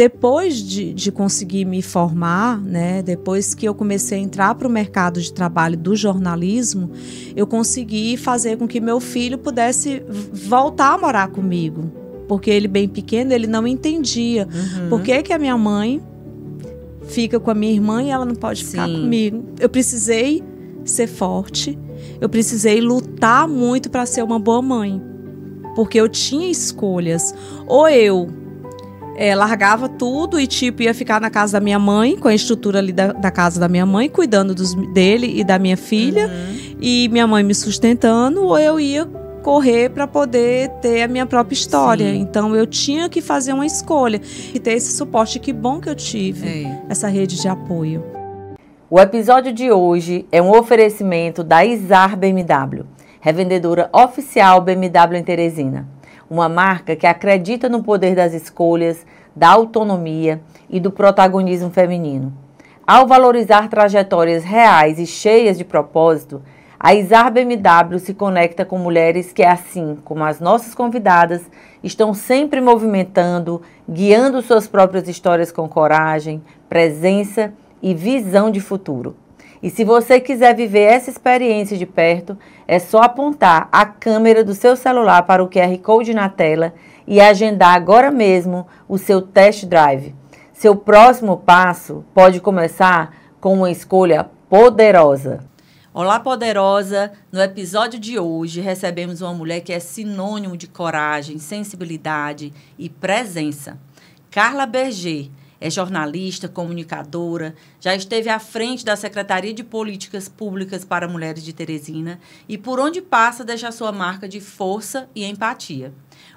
Depois de conseguir me formar, né, depois que eu comecei a entrar para o mercado de trabalho do jornalismo, eu consegui fazer com que meu filho pudesse voltar a morar comigo. Porque ele, bem pequeno, ele não entendia. Por que a minha mãe fica com a minha irmã e ela não pode ficar comigo? Eu precisei ser forte, eu precisei lutar muito para ser uma boa mãe. Porque eu tinha escolhas. Ou eu largava tudo e ia ficar na casa da minha mãe, com a estrutura ali da casa da minha mãe, cuidando dele e da minha filha, e minha mãe me sustentando, ou eu ia correr para poder ter a minha própria história. Então eu tinha que fazer uma escolha e ter esse suporte. Que bom que eu tive essa rede de apoio. O episódio de hoje é um oferecimento da Izar BMW, revendedora oficial BMW em Teresina. Uma marca que acredita no poder das escolhas, da autonomia e do protagonismo feminino. Ao valorizar trajetórias reais e cheias de propósito, a Izar BMW se conecta com mulheres que, assim como as nossas convidadas, estão sempre movimentando, guiando suas próprias histórias com coragem, presença e visão de futuro. E se você quiser viver essa experiência de perto, é só apontar a câmera do seu celular para o QR Code na tela e agendar agora mesmo o seu test drive. Seu próximo passo pode começar com uma escolha poderosa. Olá, poderosa! No episódio de hoje recebemos uma mulher que é sinônimo de coragem, sensibilidade e presença. Carla Berger. É jornalista, comunicadora, já esteve à frente da Secretaria de Políticas Públicas para Mulheres de Teresina e, por onde passa, deixa sua marca de força e empatia.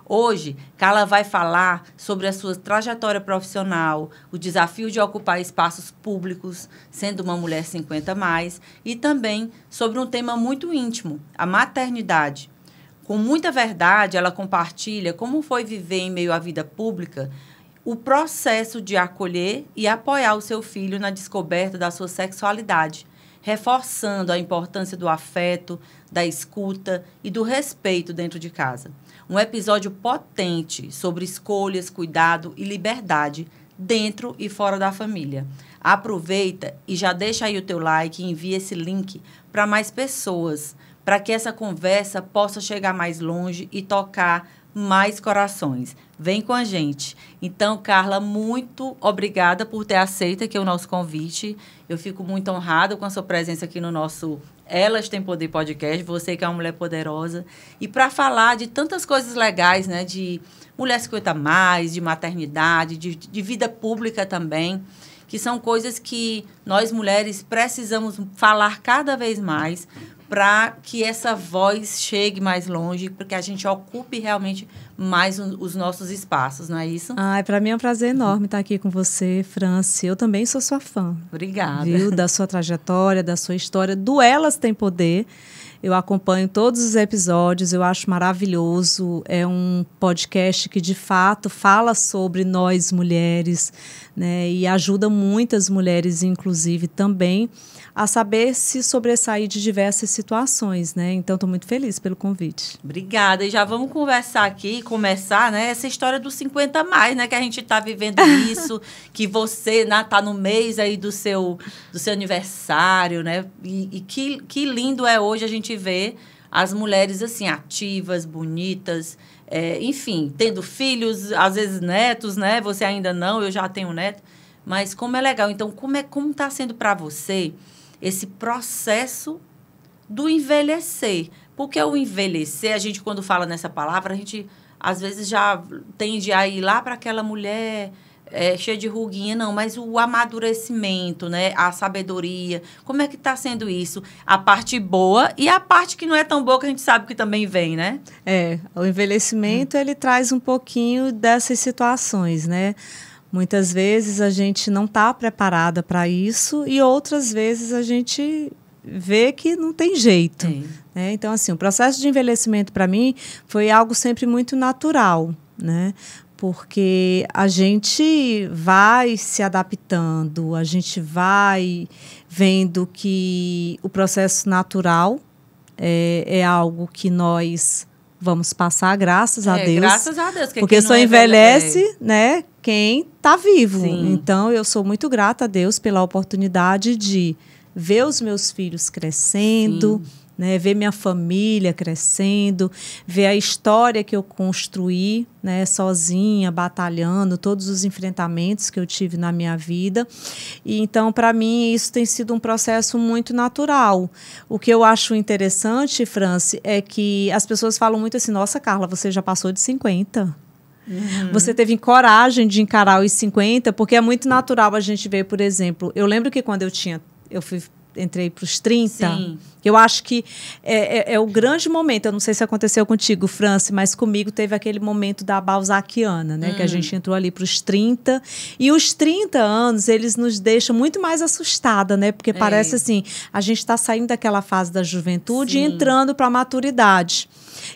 Hoje, Carla vai falar sobre a sua trajetória profissional, o desafio de ocupar espaços públicos, sendo uma mulher 50+, e também sobre um tema muito íntimo, a maternidade. Com muita verdade, ela compartilha como foi viver em meio à vida pública o processo de acolher e apoiar o seu filho na descoberta da sua sexualidade, reforçando a importância do afeto, da escuta e do respeito dentro de casa. Um episódio potente sobre escolhas, cuidado e liberdade dentro e fora da família. Aproveita e já deixa aí o teu like e envia esse link para mais pessoas, para que essa conversa possa chegar mais longe e tocar mais corações. Vem com a gente. Então, Carla, muito obrigada por ter aceito aqui o nosso convite. Eu fico muito honrada com a sua presença aqui no nosso Elas Têm Poder podcast. Você que é uma mulher poderosa. E para falar de tantas coisas legais, né? De mulher 50+, de maternidade, de vida pública também, que são coisas que nós mulheres precisamos falar cada vez mais para que essa voz chegue mais longe, para que a gente ocupe realmente mais os nossos espaços, não é isso? Para mim é um prazer enorme estar aqui com você, Franci. Eu também sou sua fã. Obrigada. Viu? Da sua trajetória, da sua história, do Elas Têm Poder. Eu acompanho todos os episódios, eu acho maravilhoso. É um podcast que, de fato, fala sobre nós mulheres, né? E ajuda muitas mulheres, inclusive, também a saber se sobressair de diversas situações, né? Então, estou muito feliz pelo convite. Obrigada. E já vamos conversar aqui, começar, né? Essa história dos 50+, né? Que a gente está vivendo isso, que você está no mês aí do seu aniversário, né? E que lindo é hoje a gente ver as mulheres, assim, ativas, bonitas, enfim, tendo filhos, às vezes netos, né? Você ainda não, eu já tenho neto. Mas como é legal. Então, como está sendo para você esse processo do envelhecer? Porque o envelhecer, a gente, quando fala nessa palavra, a gente, às vezes, já tende a ir lá para aquela mulher cheia de ruguinha. Não, mas o amadurecimento, né? A sabedoria. Como é que está sendo isso? A parte boa e a parte que não é tão boa, que a gente sabe que também vem, né? O envelhecimento, ele traz um pouquinho dessas situações, né? Muitas vezes a gente não está preparada para isso e outras vezes a gente vê que não tem jeito. Né? Então, assim, o processo de envelhecimento para mim foi algo sempre muito natural, né? Porque a gente vai se adaptando, a gente vai vendo que o processo natural é algo que nós vamos passar, graças a Deus. Graças a Deus. Porque só envelhece, né? quem está vivo. Sim. Então, eu sou muito grata a Deus pela oportunidade de ver os meus filhos crescendo, né, ver minha família crescendo, ver a história que eu construí, né, sozinha, batalhando, todos os enfrentamentos que eu tive na minha vida. E então, para mim, isso tem sido um processo muito natural. O que eu acho interessante, Franci, é que as pessoas falam muito assim, nossa, Carla, você já passou de 50. Você teve coragem de encarar os 50, porque é muito natural a gente ver, por exemplo, eu lembro que quando entrei para os 30, Sim. eu acho que é o grande momento, eu não sei se aconteceu contigo, Franci, mas comigo teve aquele momento da balzaquiana, né, que a gente entrou ali para os 30, e os 30 anos, eles nos deixam muito mais assustada, né, porque parece assim, a gente está saindo daquela fase da juventude e entrando para a maturidade.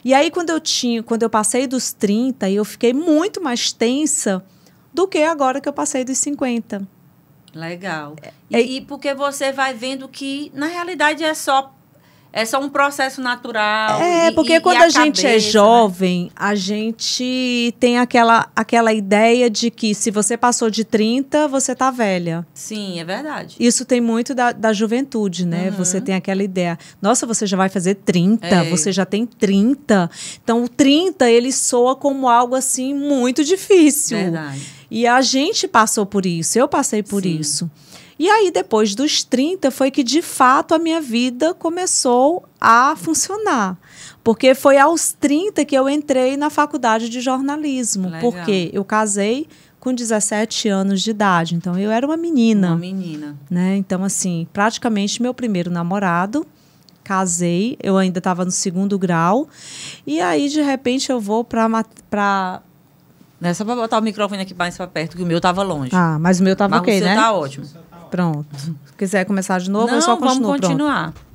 E aí, quando eu passei dos 30, eu fiquei muito mais tensa do que agora que eu passei dos 50. Legal. E porque você vai vendo que, na realidade, é só um processo natural. Porque quando a gente é cabeça, jovem, né, a gente tem aquela ideia de que se você passou de 30, você tá velha. Sim, é verdade. Isso tem muito da juventude, né? Você tem aquela ideia, nossa, você já vai fazer 30, você já tem 30. Então, o 30, ele soa como algo, assim, muito difícil. Verdade. E a gente passou por isso, eu passei por isso. E aí, depois dos 30, foi que, de fato, a minha vida começou a funcionar. Porque foi aos 30 que eu entrei na faculdade de jornalismo. Legal. Porque eu casei com 17 anos de idade. Então, eu era uma menina. Uma menina. Né? Então, assim, praticamente meu primeiro namorado. Casei, eu ainda estava no 2º grau. E aí, de repente, eu vou para Não é só para botar o microfone aqui mais para perto, que o meu estava longe. Ah, mas o meu estava ok, né? O seu tá ótimo. Pronto. Se quiser começar de novo, não, eu só continuo. Vamos continuar. Pronto.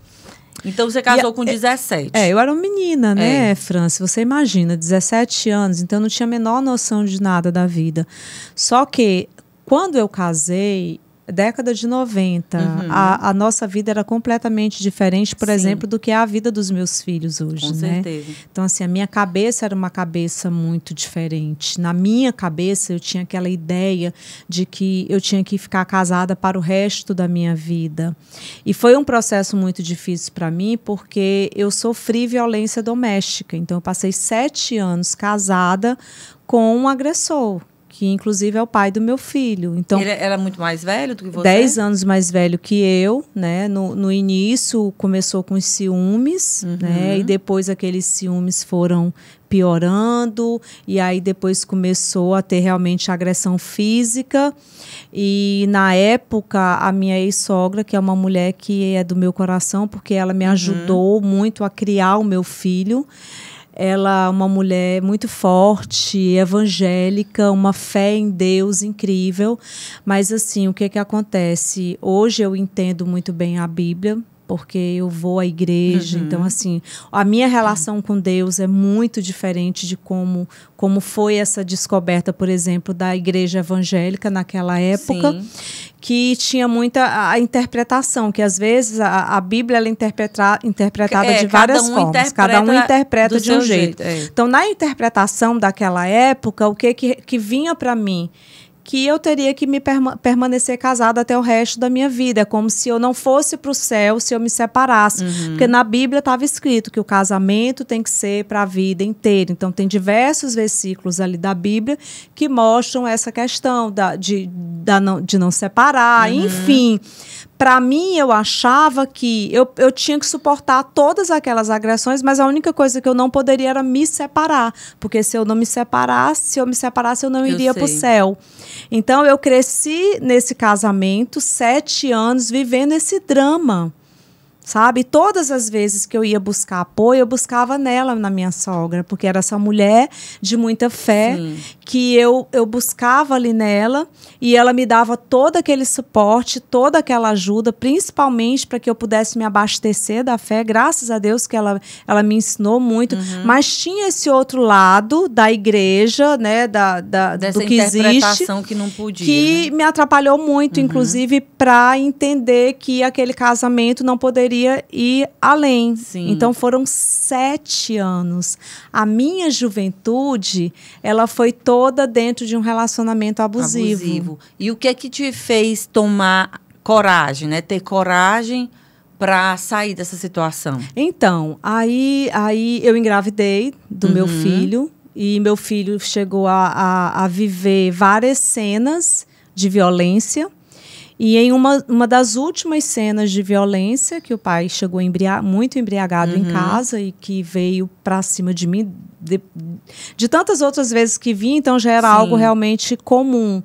Então, você casou com 17. Eu era uma menina, né, Franci? Você imagina, 17 anos. Então, eu não tinha a menor noção de nada da vida. Só que, quando eu casei, década de 90, a nossa vida era completamente diferente, por exemplo, do que é a vida dos meus filhos hoje, Com certeza. Então, assim, a minha cabeça era uma cabeça muito diferente. Na minha cabeça, eu tinha aquela ideia de que eu tinha que ficar casada para o resto da minha vida. E foi um processo muito difícil para mim, porque eu sofri violência doméstica. Então, eu passei 7 anos casada com um agressor, que inclusive é o pai do meu filho. Então, ele era muito mais velho do que você? 10 anos mais velho que eu, né? No início começou com os ciúmes, né? E depois aqueles ciúmes foram piorando, e aí depois começou a ter realmente agressão física. E na época, a minha ex-sogra, que é uma mulher que é do meu coração, porque ela me ajudou muito a criar o meu filho. Ela é uma mulher muito forte, evangélica, uma fé em Deus incrível. Mas, assim, o que acontece? Hoje eu entendo muito bem a Bíblia, porque eu vou à igreja. Então, assim, a minha relação com Deus é muito diferente de como foi essa descoberta, por exemplo, da igreja evangélica naquela época. Sim. Que tinha muita a interpretação, que às vezes a Bíblia ela é interpretada de várias formas. Cada um interpreta de um jeito. Então, na interpretação daquela época, o que vinha para mim? Que eu teria que permanecer casada até o resto da minha vida. É como se eu não fosse para o céu se eu me separasse. Porque na Bíblia estava escrito que o casamento tem que ser para a vida inteira. Então, tem diversos versículos ali da Bíblia que mostram essa questão de não separar. Enfim, para mim, eu achava que eu tinha que suportar todas aquelas agressões, mas a única coisa que eu não poderia era me separar. Porque se eu me separasse, eu não iria para o céu. Então, eu cresci nesse casamento, 7 anos, vivendo esse drama. Sabe? Todas as vezes que eu ia buscar apoio, eu buscava nela, na minha sogra, porque era essa mulher de muita fé. Sim. Que eu buscava ali nela e ela me dava todo aquele suporte, toda aquela ajuda, principalmente para que eu pudesse me abastecer da fé. Graças a Deus que ela me ensinou muito. Mas tinha esse outro lado da igreja, né, dessa do que existe, que não podia, que me atrapalhou muito, inclusive, para entender que aquele casamento não poderia poderia ir além. Sim. Então, foram 7 anos. A minha juventude, ela foi toda dentro de um relacionamento abusivo. E o que é que te fez tomar coragem, né? Ter coragem para sair dessa situação? Então, aí eu engravidei do meu filho. E meu filho chegou a viver várias cenas de violência. E em uma das últimas cenas de violência, que o pai chegou muito embriagado em casa e que veio para cima de mim, de tantas outras vezes que vinha, então já era algo realmente comum.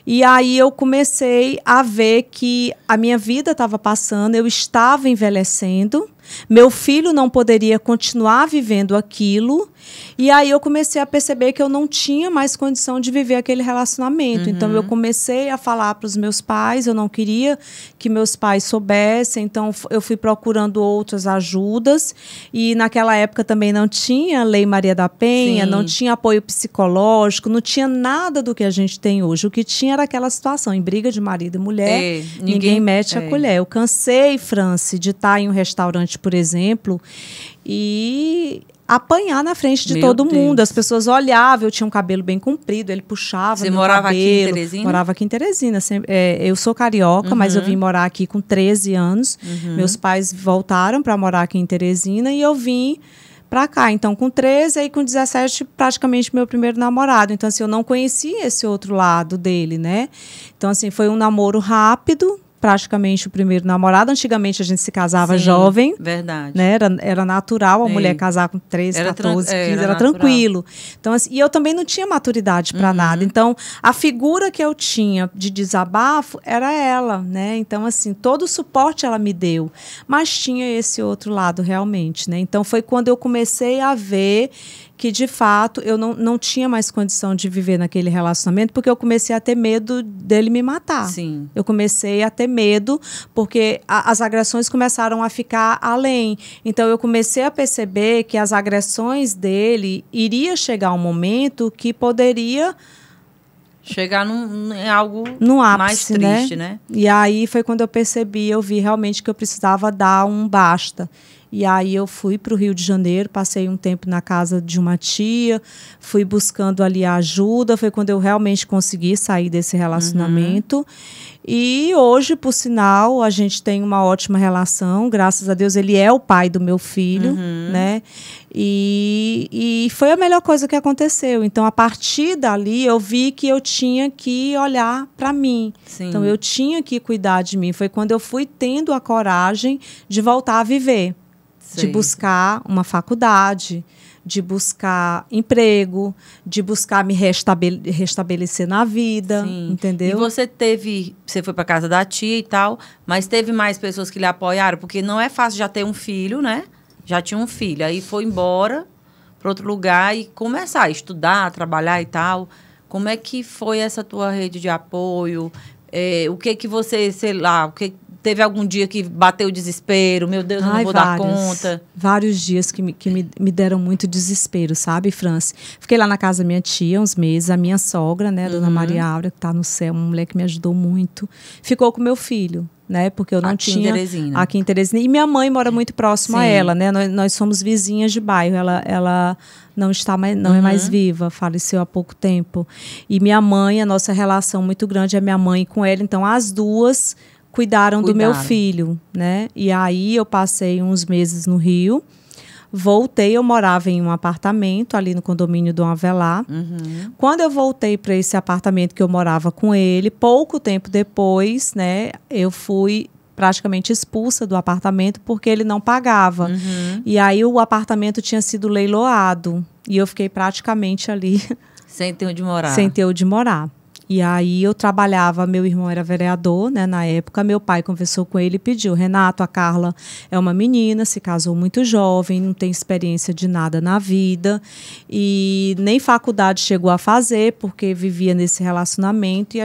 E aí eu comecei a ver que a minha vida estava passando, eu estava envelhecendo, meu filho não poderia continuar vivendo aquilo. E aí eu comecei a perceber que eu não tinha mais condição de viver aquele relacionamento. Então eu comecei a falar para os meus pais, eu não queria que meus pais soubessem, então eu fui procurando outras ajudas. E naquela época também não tinha Lei Maria da Penha, não tinha apoio psicológico, não tinha nada do que a gente tem hoje. O que tinha era aquela situação, em briga de marido e mulher, ninguém mete a colher. Eu cansei, Franci, de estar em um restaurante, por exemplo, e apanhar na frente de todo mundo. As pessoas olhavam, eu tinha um cabelo bem comprido, ele puxava Você meu morava cabelo. aqui em Teresina? Morava aqui em Teresina. Eu sou carioca, mas eu vim morar aqui com 13 anos. Meus pais voltaram para morar aqui em Teresina e eu vim para cá. Então, com 13 e com 17, praticamente meu primeiro namorado. Então, assim, eu não conhecia esse outro lado dele, né? Então, assim, foi um namoro rápido, praticamente o primeiro namorado. Antigamente a gente se casava jovem. Verdade. Né? Era natural a mulher casar com 13, 14, 15, era tranquilo. Então, assim, e eu também não tinha maturidade para nada. Então, a figura que eu tinha de desabafo era ela, né? Então, assim, todo o suporte ela me deu. Mas tinha esse outro lado realmente, né? Então, foi quando eu comecei a ver que, de fato, eu não tinha mais condição de viver naquele relacionamento, porque eu comecei a ter medo dele me matar. Sim. Eu comecei a ter medo, porque as agressões começaram a ficar além. Então, eu comecei a perceber que as agressões dele iria chegar um momento que poderia chegar em algo no ápice, mais triste, né? E aí foi quando eu vi realmente que eu precisava dar um basta. E aí eu fui para o Rio de Janeiro, passei um tempo na casa de uma tia, fui buscando ali a ajuda, foi quando eu realmente consegui sair desse relacionamento. E hoje, por sinal, a gente tem uma ótima relação, graças a Deus, ele é o pai do meu filho, né? E foi a melhor coisa que aconteceu. Então, a partir dali, eu vi que eu tinha que olhar para mim. Sim. Então, eu tinha que cuidar de mim. Foi quando eu fui tendo a coragem de voltar a viver. De buscar uma faculdade, de buscar emprego, de buscar me restabelecer na vida, entendeu? E você foi para casa da tia e tal, mas teve mais pessoas que lhe apoiaram? Porque não é fácil já ter um filho, né? Já tinha um filho, aí foi embora para outro lugar e começar a estudar, trabalhar e tal. Como é que foi essa tua rede de apoio? O que você, sei lá, teve algum dia que bateu o desespero? Meu Deus, eu não vou dar conta. Vários dias que me deram muito desespero, sabe, Franci? Fiquei lá na casa da minha tia uns meses. A minha sogra, né, a dona Maria Áurea, que está no céu, uma mulher que me ajudou muito, ficou com meu filho, né? Porque eu não tinha... Aqui em Teresina. E minha mãe mora muito próximo a ela, né? Nós somos vizinhas de bairro. Ela não está mais, não é mais viva, faleceu há pouco tempo. E minha mãe, a nossa relação muito grande é minha mãe com ela. Então, as duas cuidaram do meu filho, né? E aí eu passei uns meses no Rio, voltei, eu morava em um apartamento ali no condomínio do Avelar. Quando eu voltei para esse apartamento que eu morava com ele, pouco tempo depois, né, eu fui praticamente expulsa do apartamento porque ele não pagava. E aí o apartamento tinha sido leiloado e eu fiquei praticamente ali sem ter onde morar. Sem ter onde morar. E aí eu trabalhava, meu irmão era vereador, né, na época, meu pai conversou com ele e pediu, Renato, a Carla é uma menina, se casou muito jovem, não tem experiência de nada na vida e nem faculdade chegou a fazer porque vivia nesse relacionamento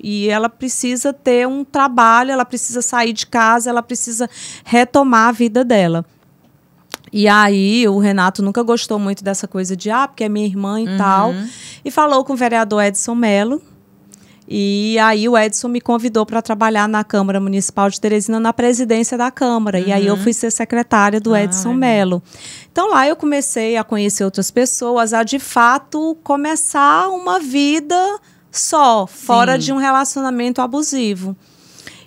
e ela precisa ter um trabalho, ela precisa sair de casa, ela precisa retomar a vida dela. E aí o Renato nunca gostou muito dessa coisa de, porque é minha irmã e tal, e falou com o vereador Edson Mello. E aí o Edson me convidou para trabalhar na Câmara Municipal de Teresina, na presidência da Câmara. E aí eu fui ser secretária do Edson Mello. Então lá eu comecei a conhecer outras pessoas, a de fato começar uma vida só, fora de um relacionamento abusivo.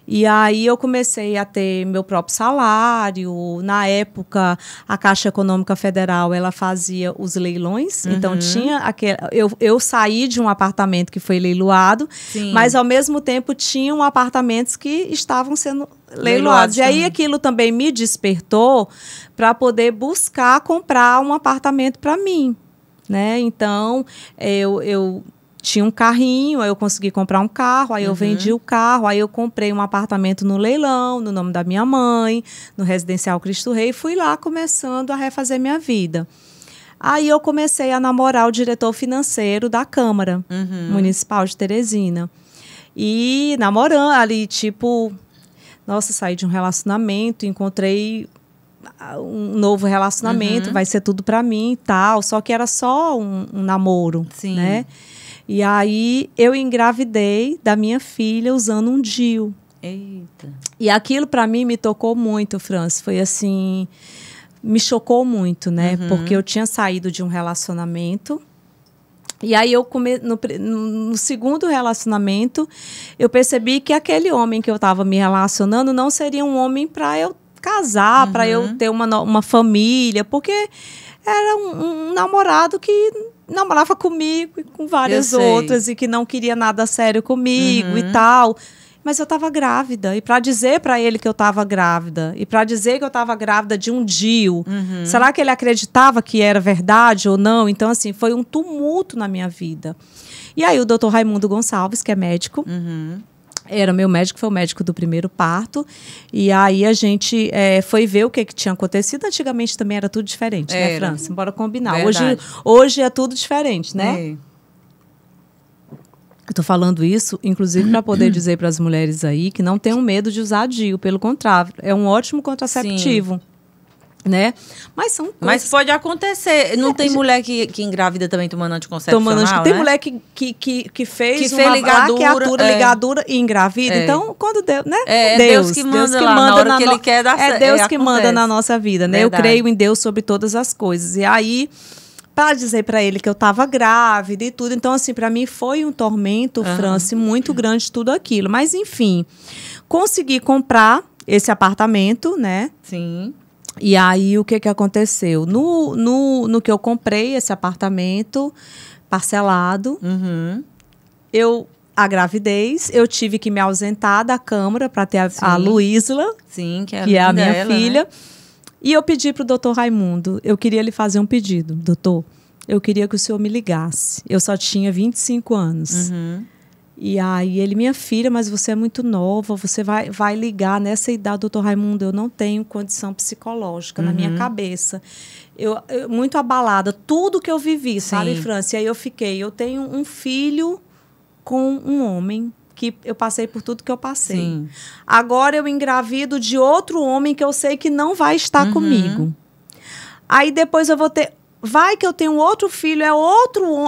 E aí eu comecei a ter meu próprio salário. Na época, a Caixa Econômica Federal, ela fazia os leilões. Então, tinha aquele... Eu saí de um apartamento que foi leiloado, mas, ao mesmo tempo, tinham apartamentos que estavam sendo leiloados. E aí, aquilo também me despertou para poder buscar comprar um apartamento para mim, né? Então, eu tinha um carrinho, aí eu consegui comprar um carro, aí eu vendi o carro, aí eu comprei um apartamento no leilão, no nome da minha mãe, no Residencial Cristo Rei, e fui lá começando a refazer minha vida. Aí eu comecei a namorar o diretor financeiro da Câmara Municipal de Teresina. E namorando ali, tipo, nossa, saí de um relacionamento, encontrei um novo relacionamento, vai ser tudo pra mim e tal, só que era só um namoro, né? E aí eu engravidei da minha filha usando um DIU. Eita. E aquilo para mim me tocou muito, Francis. Foi assim, me chocou muito, né? Porque eu tinha saído de um relacionamento. E aí eu no segundo relacionamento, eu percebi que aquele homem que eu estava me relacionando não seria um homem para eu casar, para eu ter uma família, porque era um namorado que namorava comigo e com várias outras e que não queria nada sério comigo e tal. Mas eu estava grávida. E para dizer para ele que eu estava grávida, e para dizer que eu estava grávida de um DIU, será que ele acreditava que era verdade ou não? Então, assim, foi um tumulto na minha vida. E aí o doutor Raimundo Gonçalves, que é médico, era meu médico, foi o médico do primeiro parto. E aí a gente foi ver o que tinha acontecido. Antigamente também era tudo diferente, né, França? Bora combinar. Hoje é tudo diferente, né? Eu tô falando isso, inclusive, para poder dizer para as mulheres aí que não tenham medo de usar DIU. Pelo contrário, é um ótimo contraceptivo. Né? Mas pode acontecer. Não tem mulher que engravida também tomando anticoncepcional, Tem mulher que fez uma ligadura e engravida. Então, quando Deus, né? Deus que manda lá, na hora que ele quer dar certo. É Deus que manda na nossa vida, né? Verdade. Eu creio em Deus sobre todas as coisas. E aí, para dizer para ele que eu estava grávida e tudo. Então, assim, para mim foi um tormento, Franci, muito grande tudo aquilo. Mas, enfim, consegui comprar esse apartamento, né? Sim. E aí, o que aconteceu? No que eu comprei esse apartamento parcelado, a gravidez, eu tive que me ausentar da Câmara para ter a Luísla, que é a minha filha. Né? E eu pedi para o doutor Raimundo, eu queria lhe fazer um pedido. Doutor, eu queria que o senhor me ligasse. Eu só tinha 25 anos. E aí ele, minha filha, mas você é muito nova, você vai ligar nessa idade, doutor Raimundo, eu não tenho condição psicológica na minha cabeça. Eu muito abalada, tudo que eu vivi, sabe, França? E aí eu tenho um filho com um homem, que eu passei por tudo que eu passei. Agora eu engravido de outro homem que eu sei que não vai estar comigo. Aí depois eu vou ter... Vai que eu tenho outro filho,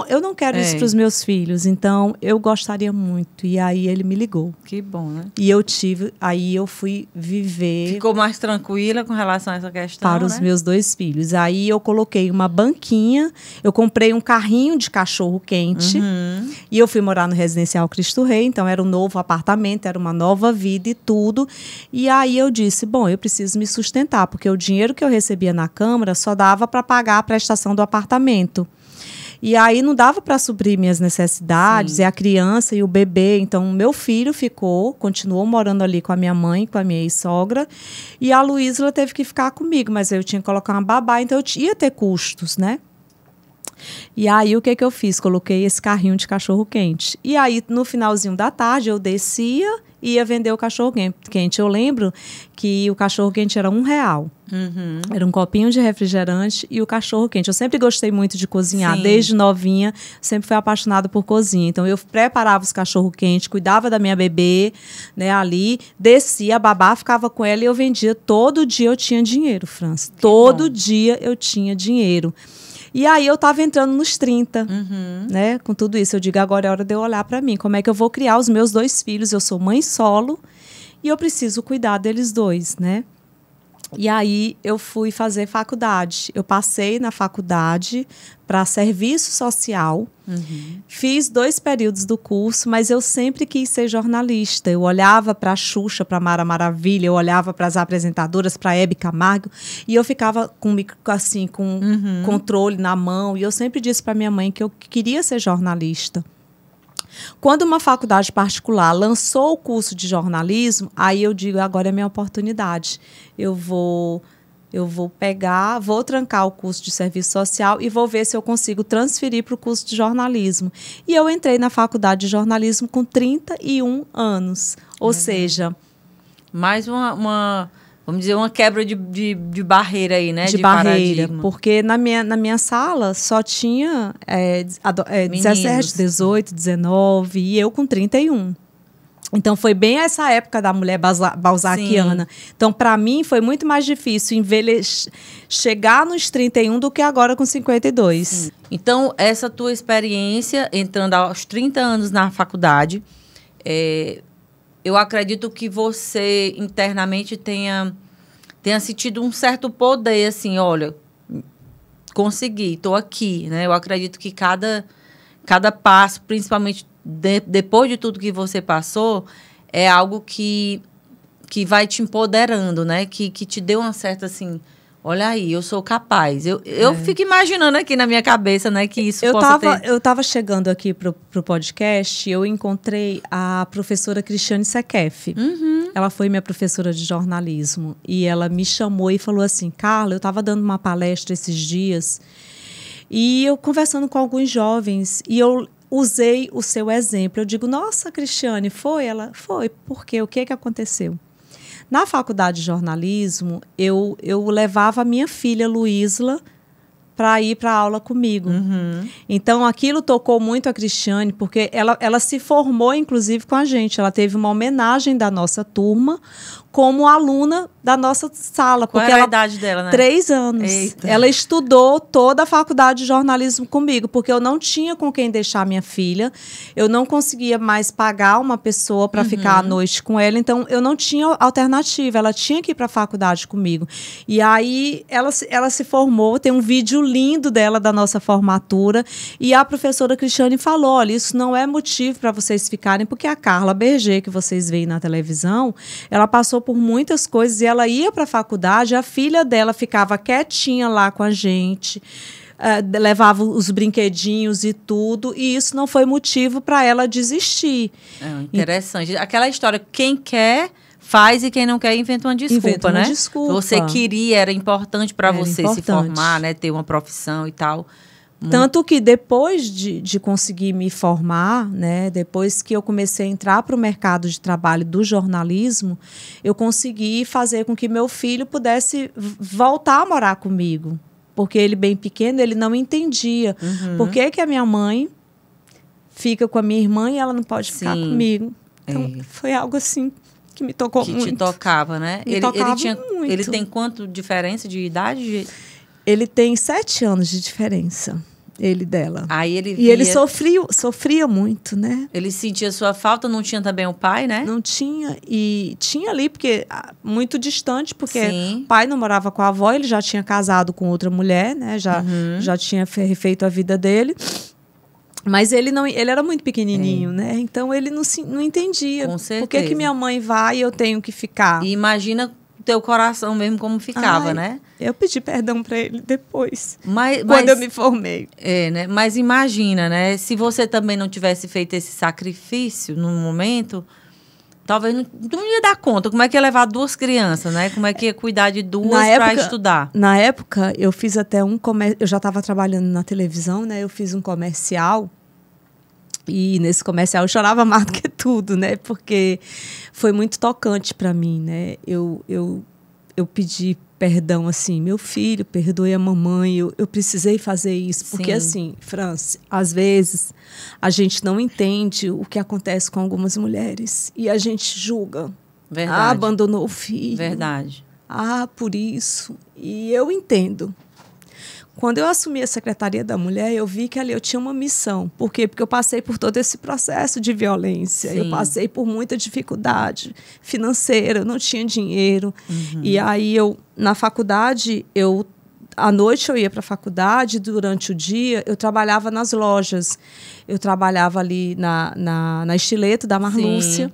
eu não quero isso para os meus filhos, então eu gostaria muito. E aí ele me ligou. Que bom, né? E aí eu fui viver... Ficou mais tranquila com relação a essa questão, para os meus 2 filhos. Aí eu coloquei uma banquinha, eu comprei um carrinho de cachorro quente e eu fui morar no Residencial Cristo Rei, então era um novo apartamento, era uma nova vida e tudo. E aí eu disse, bom, eu preciso me sustentar, porque o dinheiro que eu recebia na Câmara só dava para pagar a prestação do apartamento. E aí não dava para suprir minhas necessidades, e a criança e o bebê. Então, o meu filho continuou morando ali com a minha mãe, com a minha ex-sogra, e a Luísla teve que ficar comigo, mas eu tinha que colocar uma babá, então eu ia ter custos, né? E aí, o que eu fiz? Coloquei esse carrinho de cachorro-quente. E aí, no finalzinho da tarde, eu descia e ia vender o cachorro-quente. Eu lembro que o cachorro-quente era R$1. Era um copinho de refrigerante e o cachorro-quente. Eu sempre gostei muito de cozinhar, desde novinha, sempre fui apaixonada por cozinha. Então, eu preparava os cachorro-quentes, cuidava da minha bebê, né, ali, descia, a babá ficava com ela e eu vendia. Todo dia eu tinha dinheiro, França. Todo dia eu tinha dinheiro. E aí eu tava entrando nos 30, né? Com tudo isso, eu digo, agora é hora de eu olhar para mim. Como é que eu vou criar os meus 2 filhos? Eu sou mãe solo e eu preciso cuidar deles 2, né? E aí eu fui fazer faculdade. Eu passei na faculdade para serviço social. Fiz 2 períodos do curso, mas eu sempre quis ser jornalista. Eu olhava para a Xuxa, para Mara Maravilha, eu olhava para as apresentadoras, para a Hebe Camargo, e eu ficava assim, com controle na mão. E eu sempre disse para minha mãe que eu queria ser jornalista. Quando uma faculdade particular lançou o curso de jornalismo, aí eu digo, agora é minha oportunidade. Eu vou pegar, vou trancar o curso de serviço social e vou ver se eu consigo transferir para o curso de jornalismo. E eu entrei na faculdade de jornalismo com 31 anos. Ou seja... Mais vamos dizer, uma quebra de barreira aí, né? De barreira, paradigma. Porque na minha sala só tinha 17, 18, 19 e eu com 31. Então, foi bem essa época da mulher balzaquiana. Sim. Então, para mim, foi muito mais difícil chegar nos 31 do que agora com 52. Sim. Então, essa tua experiência, entrando aos 30 anos na faculdade, eu acredito que você internamente tenha sentido um certo poder, assim, olha, consegui, estou aqui, né? Eu acredito que cada passo, principalmente depois de tudo que você passou, é algo que vai te empoderando, né? Que te deu uma certa, assim, olha aí, eu sou capaz. Eu fico imaginando aqui na minha cabeça, né, que isso possa ter... Eu estava chegando aqui pro podcast e eu encontrei a professora Cristiane Sequef. Ela foi minha professora de jornalismo. E ela me chamou e falou assim, Carla, eu estava dando uma palestra esses dias e eu conversando com alguns jovens e eu usei o seu exemplo. Eu digo, nossa, Cristiane, foi? Ela, foi. Por quê? O que aconteceu? Na faculdade de jornalismo, eu levava a minha filha, Luísla, para ir para a aula comigo. Então, aquilo tocou muito a Cristiane, porque ela se formou, inclusive, com a gente. Ela teve uma homenagem da nossa turma como aluna da nossa sala. Qual era a idade dela, né? 3 anos. Eita. Ela estudou toda a faculdade de jornalismo comigo, porque eu não tinha com quem deixar minha filha, eu não conseguia mais pagar uma pessoa para ficar à noite com ela, então eu não tinha alternativa, ela tinha que ir para a faculdade comigo. E aí ela se formou, tem um vídeo lindo dela da nossa formatura, e a professora Cristiane falou, olha, isso não é motivo para vocês ficarem, porque a Carla Berger, que vocês veem na televisão, ela passou por muitas coisas e ela ia para a faculdade, a filha dela ficava quietinha lá com a gente, levava os brinquedinhos e tudo, e isso não foi motivo para ela desistir. Interessante. Aquela história, quem quer faz e quem não quer inventa uma desculpa, né? Desculpa. Você queria, era importante para você se formar, né? Ter uma profissão e tal. Tanto que depois de conseguir me formar, né, depois que eu comecei a entrar para o mercado de trabalho do jornalismo, eu consegui fazer com que meu filho pudesse voltar a morar comigo. Porque ele, bem pequeno, ele não entendia. Por que a minha mãe fica com a minha irmã e ela não pode ficar comigo? Então, foi algo assim que me tocou muito. Que te tocava, né? Ele muito. Ele tem quanto diferença de idade? Ele tem 7 anos de diferença, ele dela. Aí e ele sofria muito, né? Ele sentia sua falta, não tinha também o pai, né? Não tinha. E tinha ali, porque muito distante, porque o pai não morava com a avó, ele já tinha casado com outra mulher, né? Já tinha feito a vida dele. Mas ele era muito pequenininho, né? Então ele não entendia. Com certeza. Por que minha mãe vai e eu tenho que ficar? E imagina teu coração mesmo como ficava, né? Eu pedi perdão para ele depois, quando eu me formei. Né? Mas imagina, né? Se você também não tivesse feito esse sacrifício no momento, talvez não ia dar conta. Como é que ia levar 2 crianças, né? Como é que ia cuidar de 2 para estudar? Na época, eu fiz até eu já estava trabalhando na televisão, né? Eu fiz um comercial. E nesse comercial eu chorava mais do que tudo, né? Porque foi muito tocante para mim, né? Eu pedi perdão, assim, meu filho, perdoe a mamãe, eu precisei fazer isso. Porque, assim, Franci, às vezes a gente não entende o que acontece com algumas mulheres e a gente julga. Verdade. Abandonou o filho. Verdade. Por isso. E eu entendo. Quando eu assumi a Secretaria da Mulher, eu vi que ali eu tinha uma missão. Por quê? Porque eu passei por todo esse processo de violência. Sim. Eu passei por muita dificuldade financeira, eu não tinha dinheiro. E aí, na faculdade, à noite eu ia para a faculdade, durante o dia eu trabalhava nas lojas. Eu trabalhava ali na Estileto da Marlúcia.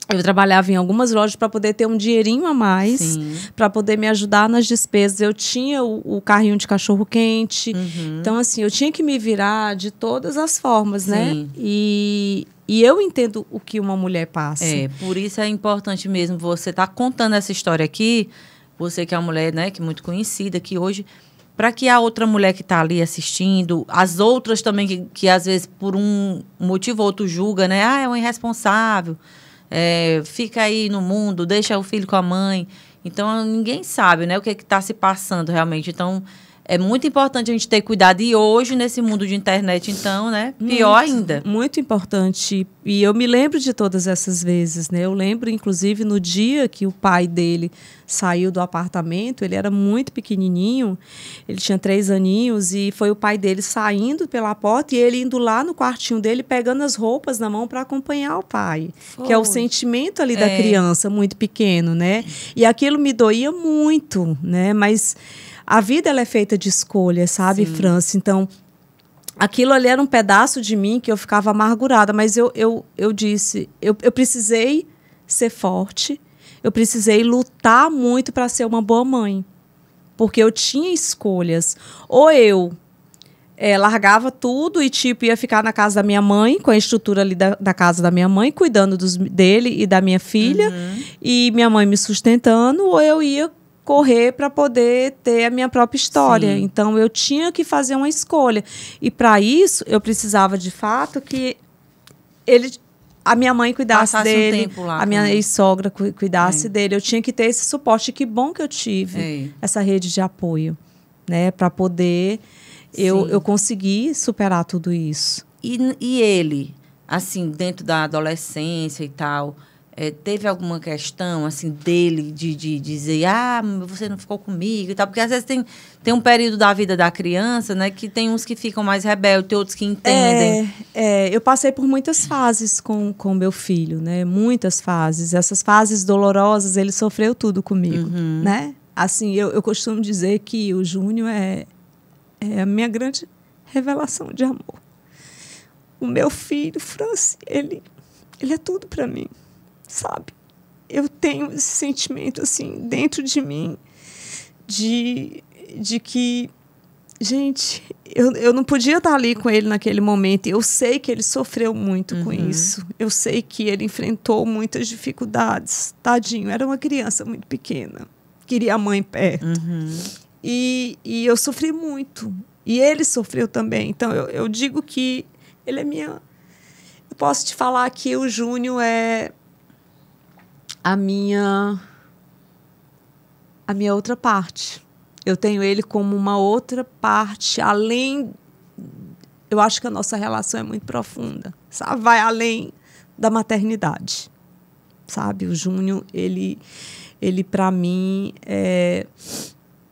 Eu trabalhava em algumas lojas para poder ter um dinheirinho a mais, para poder me ajudar nas despesas. Eu tinha o carrinho de cachorro-quente. Então, assim, eu tinha que me virar de todas as formas, né? E eu entendo o que uma mulher passa. Por isso é importante mesmo você estar contando essa história aqui, você que é uma mulher, né, que é muito conhecida, que hoje, para que a outra mulher que está ali assistindo, as outras também que às vezes por um motivo ou outro julga, né? É um irresponsável. Fica aí no mundo, deixa o filho com a mãe. Então, ninguém sabe, né, o que está se passando realmente. Então, é muito importante a gente ter cuidado. E hoje, nesse mundo de internet, então, né, pior ainda. Muito importante. E eu me lembro de todas essas vezes, né? Eu lembro, inclusive, no dia que o pai dele saiu do apartamento, ele era muito pequenininho, ele tinha 3 aninhos, e foi o pai dele saindo pela porta e ele indo lá no quartinho dele, pegando as roupas na mão para acompanhar o pai. Que é o sentimento ali da criança, muito pequeno, né? E aquilo me doía muito, né? Mas a vida, ela é feita de escolhas, sabe, França? Então, aquilo ali era um pedaço de mim que eu ficava amargurada, mas eu disse, eu precisei ser forte, eu precisei lutar muito para ser uma boa mãe, porque eu tinha escolhas. Ou eu largava tudo e ia ficar na casa da minha mãe, com a estrutura ali da casa da minha mãe, cuidando dele e da minha filha, e minha mãe me sustentando, ou eu ia correr para poder ter a minha própria história. Então, eu tinha que fazer uma escolha. E, para isso, eu precisava, de fato, que a minha mãe cuidasse dele, um tempo lá, a minha ex-sogra cuidasse dele. Eu tinha que ter esse suporte. Que bom que eu tive essa rede de apoio, né? Para poder eu conseguir superar tudo isso. E ele, assim, dentro da adolescência e tal, teve alguma questão, assim, dele de dizer, você não ficou comigo e tal? Porque, às vezes, tem um período da vida da criança, né, que tem uns que ficam mais rebeldes, tem outros que entendem. Eu passei por muitas fases com meu filho, né? Muitas fases. Essas fases dolorosas, ele sofreu tudo comigo, né? Assim, eu costumo dizer que o Júnior é a minha grande revelação de amor. O meu filho, Franci, ele é tudo para mim. Sabe? Eu tenho esse sentimento, assim, dentro de mim, de que, gente, eu não podia estar ali com ele naquele momento. Eu sei que ele sofreu muito com isso. Eu sei que ele enfrentou muitas dificuldades. Tadinho, era uma criança muito pequena. Queria a mãe perto. E eu sofri muito. E ele sofreu também. Então, eu digo que ele é minha... Eu posso te falar que o Júnior é a minha outra parte. Eu tenho ele como uma outra parte, além... Eu acho que a nossa relação é muito profunda, sabe? Vai além da maternidade, sabe? O Júnior, ele para mim,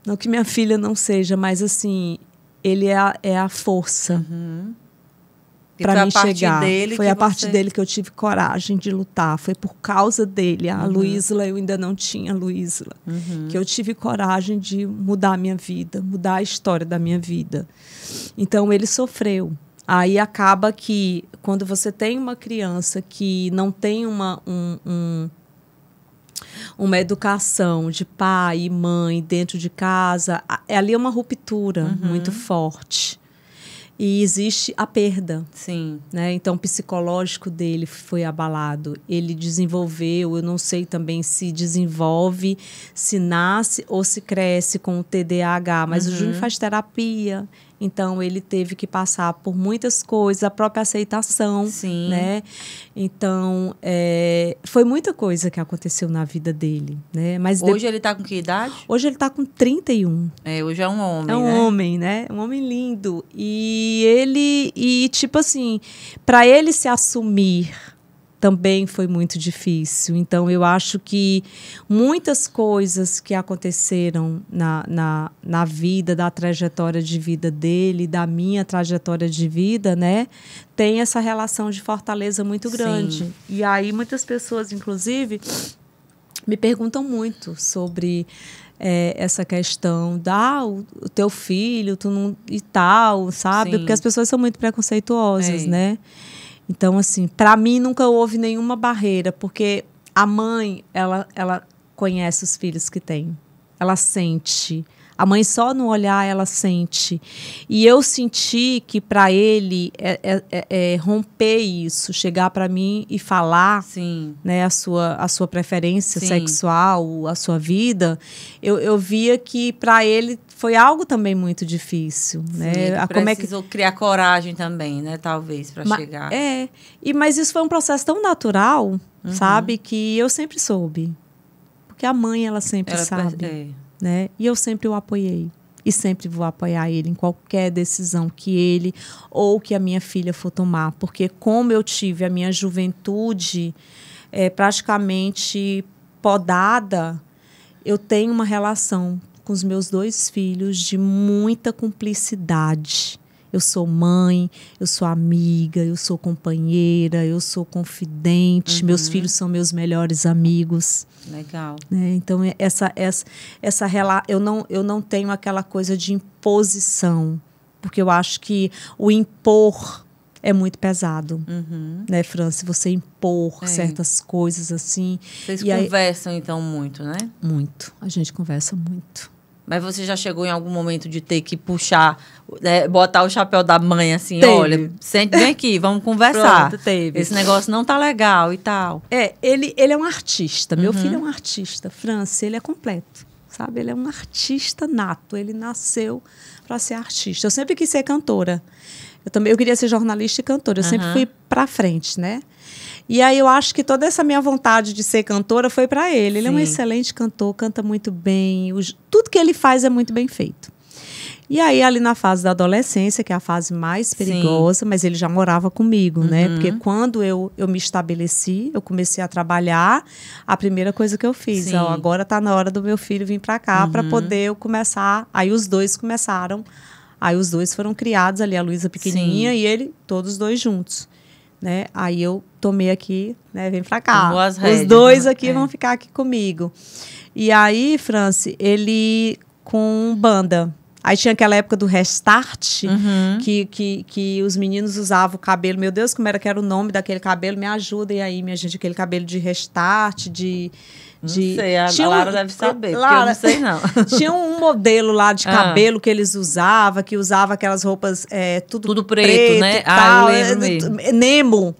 não que minha filha não seja, mas, assim, ele é a força para mim chegar. Foi a partir dele que eu tive coragem de lutar. Foi por causa dele. A Luísla, eu ainda não tinha Luísla. Que eu tive coragem de mudar a minha vida, mudar a história da minha vida. Então, ele sofreu. Aí acaba que, quando você tem uma criança que não tem uma educação de pai e mãe dentro de casa, ali é uma ruptura muito forte. E existe a perda. Sim. Né? Então, o psicológico dele foi abalado. Ele desenvolveu, eu não sei também se desenvolve, se nasce ou se cresce com o TDAH. Mas o Júnior faz terapia. Então, ele teve que passar por muitas coisas, a própria aceitação. Sim. Né? Então, foi muita coisa que aconteceu na vida dele. Né? Mas hoje ele está com que idade? Hoje ele está com 31. Hoje é um homem, É um homem, né? Um homem lindo. E tipo assim, para ele se assumir também foi muito difícil. Então, eu acho que muitas coisas que aconteceram na vida, da trajetória de vida dele, da minha trajetória de vida, né, tem essa relação de fortaleza muito grande. Sim. E aí, muitas pessoas, inclusive, me perguntam muito sobre essa questão o teu filho, tu não, e tal, sabe? Sim. Porque as pessoas são muito preconceituosas, né? Então, assim, para mim nunca houve nenhuma barreira, porque a mãe, ela conhece os filhos que tem. Ela sente. A mãe só no olhar, ela sente. E eu senti que para ele romper isso, chegar para mim e falar, Sim, né, a sua preferência sim, sexual, a sua vida, eu via que para ele foi algo também muito difícil, sim, né? ele Como precisou criar coragem também, né? Talvez, para chegar. Mas isso foi um processo tão natural, sabe? Que eu sempre soube. Porque a mãe, ela sempre sabe. Né? E eu sempre o apoiei. E sempre vou apoiar ele em qualquer decisão que ele ou que a minha filha for tomar. Porque como eu tive a minha juventude praticamente podada, eu tenho uma relação com os meus 2 filhos de muita cumplicidade. Eu sou mãe, eu sou amiga, eu sou companheira, eu sou confidente. Meus filhos são meus melhores amigos. Legal. Né? Então, eu não tenho aquela coisa de imposição, porque eu acho que o impor é muito pesado. Né, Fran? Se você impor certas coisas assim... Vocês conversam, então, muito, né? Muito. A gente conversa muito. Mas você já chegou em algum momento de ter que puxar, botar o chapéu da mãe assim, teve. Olha, sente bem aqui, vamos conversar. Pronto, teve. Esse negócio não tá legal e tal. Ele é um artista. Meu filho é um artista. França, ele é completo, sabe? Ele é um artista nato. Ele nasceu para ser artista. Eu sempre quis ser cantora. Eu queria ser jornalista e cantora. Eu sempre fui para frente, né? E aí eu acho que toda essa minha vontade de ser cantora foi para ele. Ele é um excelente cantor, canta muito bem. Tudo que ele faz é muito bem feito. E aí, ali na fase da adolescência, que é a fase mais perigosa, mas ele já morava comigo, né? Porque quando eu me estabeleci, eu comecei a trabalhar, a primeira coisa que eu fiz, agora está na hora do meu filho vir para cá para poder eu começar. Aí os 2 começaram, aí os 2 foram criados ali, a Luísa pequenininha e ele, todos os 2 juntos. Né? Aí eu tomei aqui, né? Vem pra cá. Os 2 aqui vão ficar aqui comigo. E aí, Franci, ele com banda. Aí tinha aquela época do Restart, que os meninos usavam o cabelo. Meu Deus, como era que era o nome daquele cabelo? Me ajudem aí, minha gente. Aquele cabelo de Restart, Não sei, a Lara deve saber, porque eu não sei não. Tinha um modelo lá de cabelo que eles usavam, que usava aquelas roupas tudo preto, né? Tal, eu lembro mesmo. Nemo.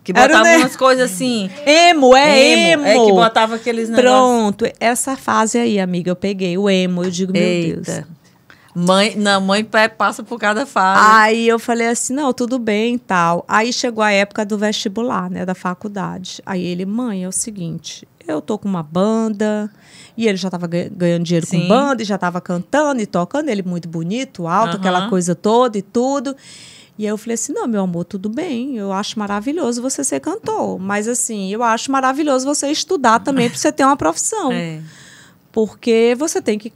Que botava umas coisas assim. Emo. Que botava aqueles negócios. Pronto, essa fase aí, amiga, eu peguei o emo. Eu digo, meu Deus. Mãe passa por cada fase. Aí eu falei assim, não, tudo bem e tal. Aí chegou a época do vestibular, né, da faculdade. Aí ele, mãe, é o seguinte, eu tô com uma banda, e ele já tava ganhando dinheiro com banda, e já tava cantando e tocando, ele muito bonito, alto, aquela coisa toda e tudo. E aí eu falei assim, não, meu amor, tudo bem, eu acho maravilhoso você ser cantor, mas assim, eu acho maravilhoso você estudar também para você ter uma profissão. Porque você tem que...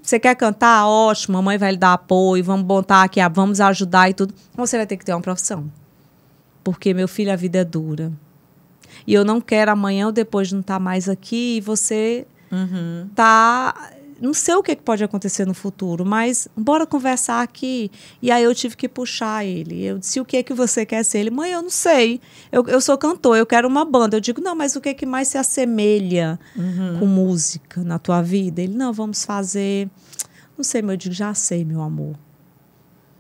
Você quer cantar? Ótimo, a mãe vai lhe dar apoio, vamos botar aqui, vamos ajudar e tudo. Você vai ter que ter uma profissão. Porque, meu filho, a vida é dura. E eu não quero amanhã ou depois não estar mais aqui e você tá... Não sei o que pode acontecer no futuro, mas bora conversar aqui. E aí eu tive que puxar ele. Eu disse, o que é que você quer ser? Ele, mãe, eu não sei. Eu sou cantor, eu quero uma banda. Eu digo, não, mas o que é que mais se assemelha com música na tua vida? Ele, não, vamos fazer... Não sei, eu digo, já sei, meu amor.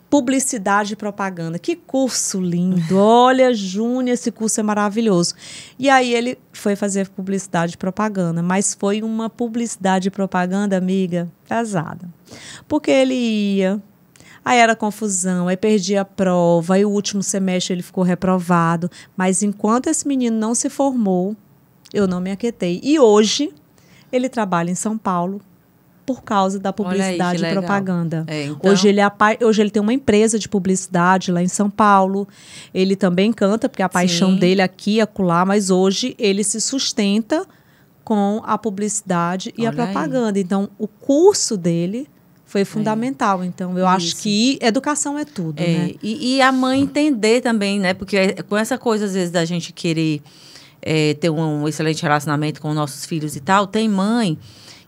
Publicidade e propaganda. Que curso lindo. Olha, Júnior, esse curso é maravilhoso. E aí ele foi fazer publicidade e propaganda, mas foi uma publicidade e propaganda, amiga, pesada. Porque ele ia, aí era confusão, aí perdia a prova, aí o último semestre ele ficou reprovado. Mas enquanto esse menino não se formou, eu não me aquietei. E hoje ele trabalha em São Paulo, por causa da publicidade e propaganda. Então... Hoje ele tem uma empresa de publicidade lá em São Paulo. Ele também canta, porque a paixão dele aqui é acolá, mas hoje ele se sustenta com a publicidade e a propaganda. Então, o curso dele foi fundamental. Então, eu acho que educação é tudo, né? E a mãe entender também, né? Porque com essa coisa, às vezes, da gente querer ter um excelente relacionamento com nossos filhos e tal, tem mãe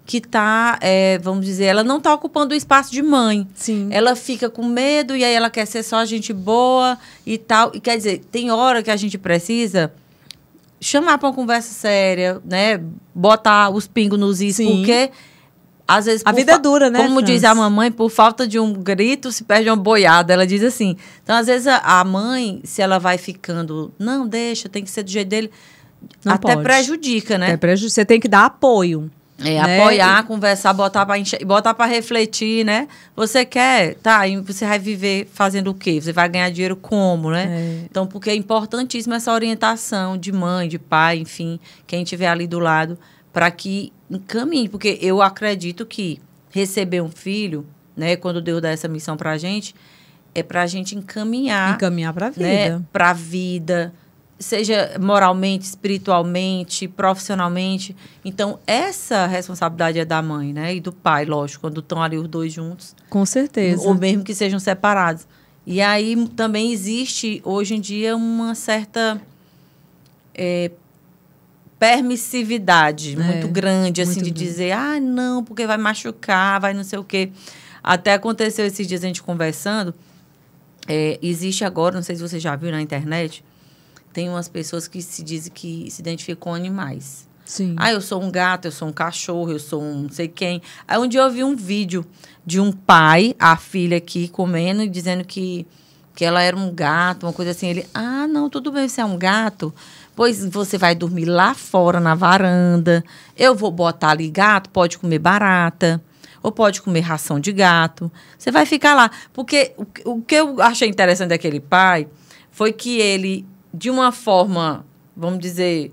que tá, vamos dizer, ela não tá ocupando o espaço de mãe. Sim. Ela fica com medo e aí ela quer ser só gente boa e tal. E quer dizer, tem hora que a gente precisa chamar para uma conversa séria, né? Botar os pingos nos is, porque às vezes a vida é dura, né? Como diz a mamãe, por falta de um grito se perde uma boiada. Ela diz assim. Então, às vezes a mãe, se ela vai ficando, não, deixa, tem que ser do jeito dele, não até pode. Prejudica, né? Você tem que dar apoio. Né? Apoiar, conversar, botar para refletir, né? Você quer, tá? E você vai viver fazendo o quê? Você vai ganhar dinheiro como, né? Então, porque é importantíssima essa orientação de mãe, de pai, enfim, quem estiver ali do lado, para que encaminhe. Porque eu acredito que receber um filho, né? Quando Deus dá essa missão para a gente, é para a gente encaminhar para a vida. Né? Para a vida, seja moralmente, espiritualmente, profissionalmente. Então, essa responsabilidade é da mãe, né? E do pai, lógico, quando estão ali os dois juntos. Com certeza. Ou mesmo que sejam separados. E aí também existe, hoje em dia, uma certa permissividade muito grande, assim, de dizer, não, porque vai machucar, vai não sei o quê. Até aconteceu esses dias a gente conversando. Existe agora, não sei se você já viu na internet, tem umas pessoas que se dizem que se identificam com animais. Sim. Eu sou um gato, eu sou um cachorro, eu sou um não sei quem. Aí um dia eu vi um vídeo de um pai, a filha aqui comendo e dizendo que ela era um gato, uma coisa assim. Ele, não, tudo bem, você é um gato, pois você vai dormir lá fora na varanda. Eu vou botar ali gato, pode comer barata, ou pode comer ração de gato. Você vai ficar lá. Porque o que eu achei interessante daquele pai foi que ele, de uma forma, vamos dizer,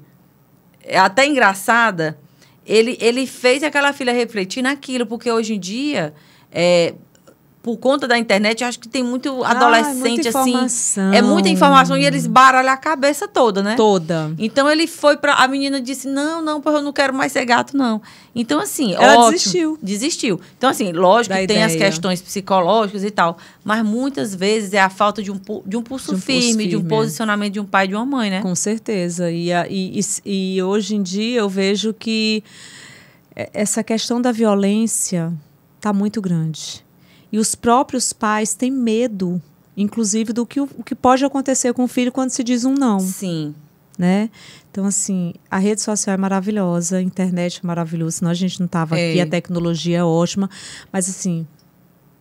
até engraçada, ele fez aquela filha refletir naquilo, porque hoje em dia, por conta da internet, eu acho que tem muito adolescente, assim. É muita informação e eles baralham a cabeça toda, né? Toda. Então, ele foi para... A menina disse, não, eu não quero mais ser gato, não. Então, assim, ela ótimo. Desistiu. Então, assim, lógico que tem as questões psicológicas e tal, mas muitas vezes é a falta de um pulso firme, de um posicionamento de um pai e de uma mãe, né? Com certeza. E hoje em dia eu vejo que essa questão da violência está muito grande. E os próprios pais têm medo, inclusive, do que o que pode acontecer com o filho quando se diz um não. Sim. Né? Então, assim, a rede social é maravilhosa, a internet é maravilhosa, senão a gente não estava aqui, a tecnologia é ótima. Mas, assim,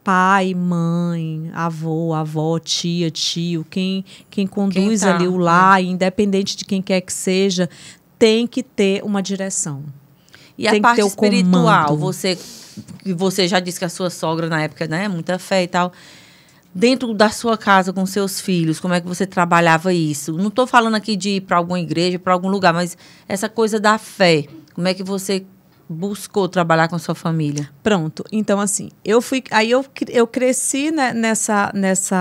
pai, mãe, avó, tia, tio, quem conduz ali o lar, independente de quem quer que seja, tem que ter uma direção. E tem a parte espiritual, você já disse que a sua sogra, na época, né, muita fé e tal. Dentro da sua casa, com seus filhos, como é que você trabalhava isso? Não estou falando aqui de ir para alguma igreja, para algum lugar, mas essa coisa da fé, como é que você buscou trabalhar com a sua família? Pronto. Então, assim, eu cresci, né, nessa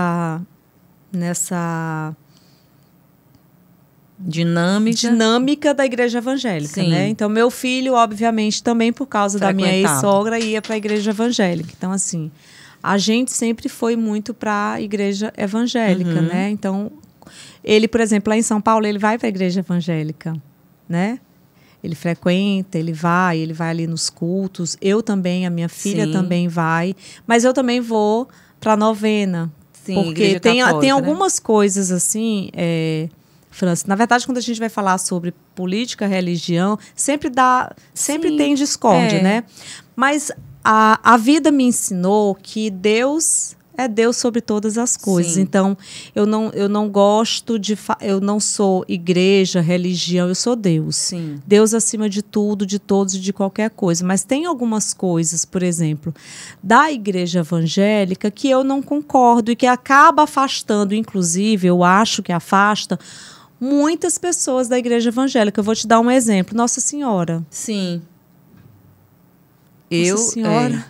dinâmica da igreja evangélica, né? Então, meu filho, obviamente, também por causa da minha ex-sogra, ia para a igreja evangélica. Então, assim, a gente sempre foi muito para a igreja evangélica, né? Então, ele, por exemplo, lá em São Paulo, ele vai para a igreja evangélica, né? Ele frequenta, ele vai ali nos cultos. Eu também, a minha filha também vai. Mas eu também vou para a novena. Sim, porque tem algumas coisas assim... França, na verdade, quando a gente vai falar sobre política, religião, sempre tem discórdia, né? Mas a vida me ensinou que Deus é Deus sobre todas as coisas. Sim. Então, eu não gosto eu não sou igreja, religião, eu sou Deus. Sim. Deus acima de tudo, de todos e de qualquer coisa. Mas tem algumas coisas, por exemplo, da igreja evangélica que eu não concordo e que acaba afastando, inclusive, eu acho que afasta muitas pessoas da igreja evangélica. Eu vou te dar um exemplo. Nossa Senhora. Sim. Nossa Senhora.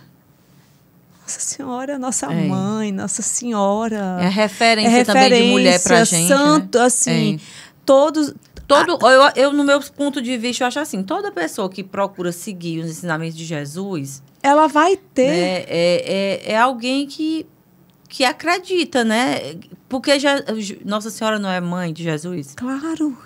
Nossa Senhora, nossa mãe, Nossa Senhora. É referência também de mulher pra gente, santo, né? assim, eu, no meu ponto de vista, eu acho assim, toda pessoa que procura seguir os ensinamentos de Jesus, ela vai ter. Né, é alguém que acredita, né? Porque Nossa Senhora não é mãe de Jesus? Claro.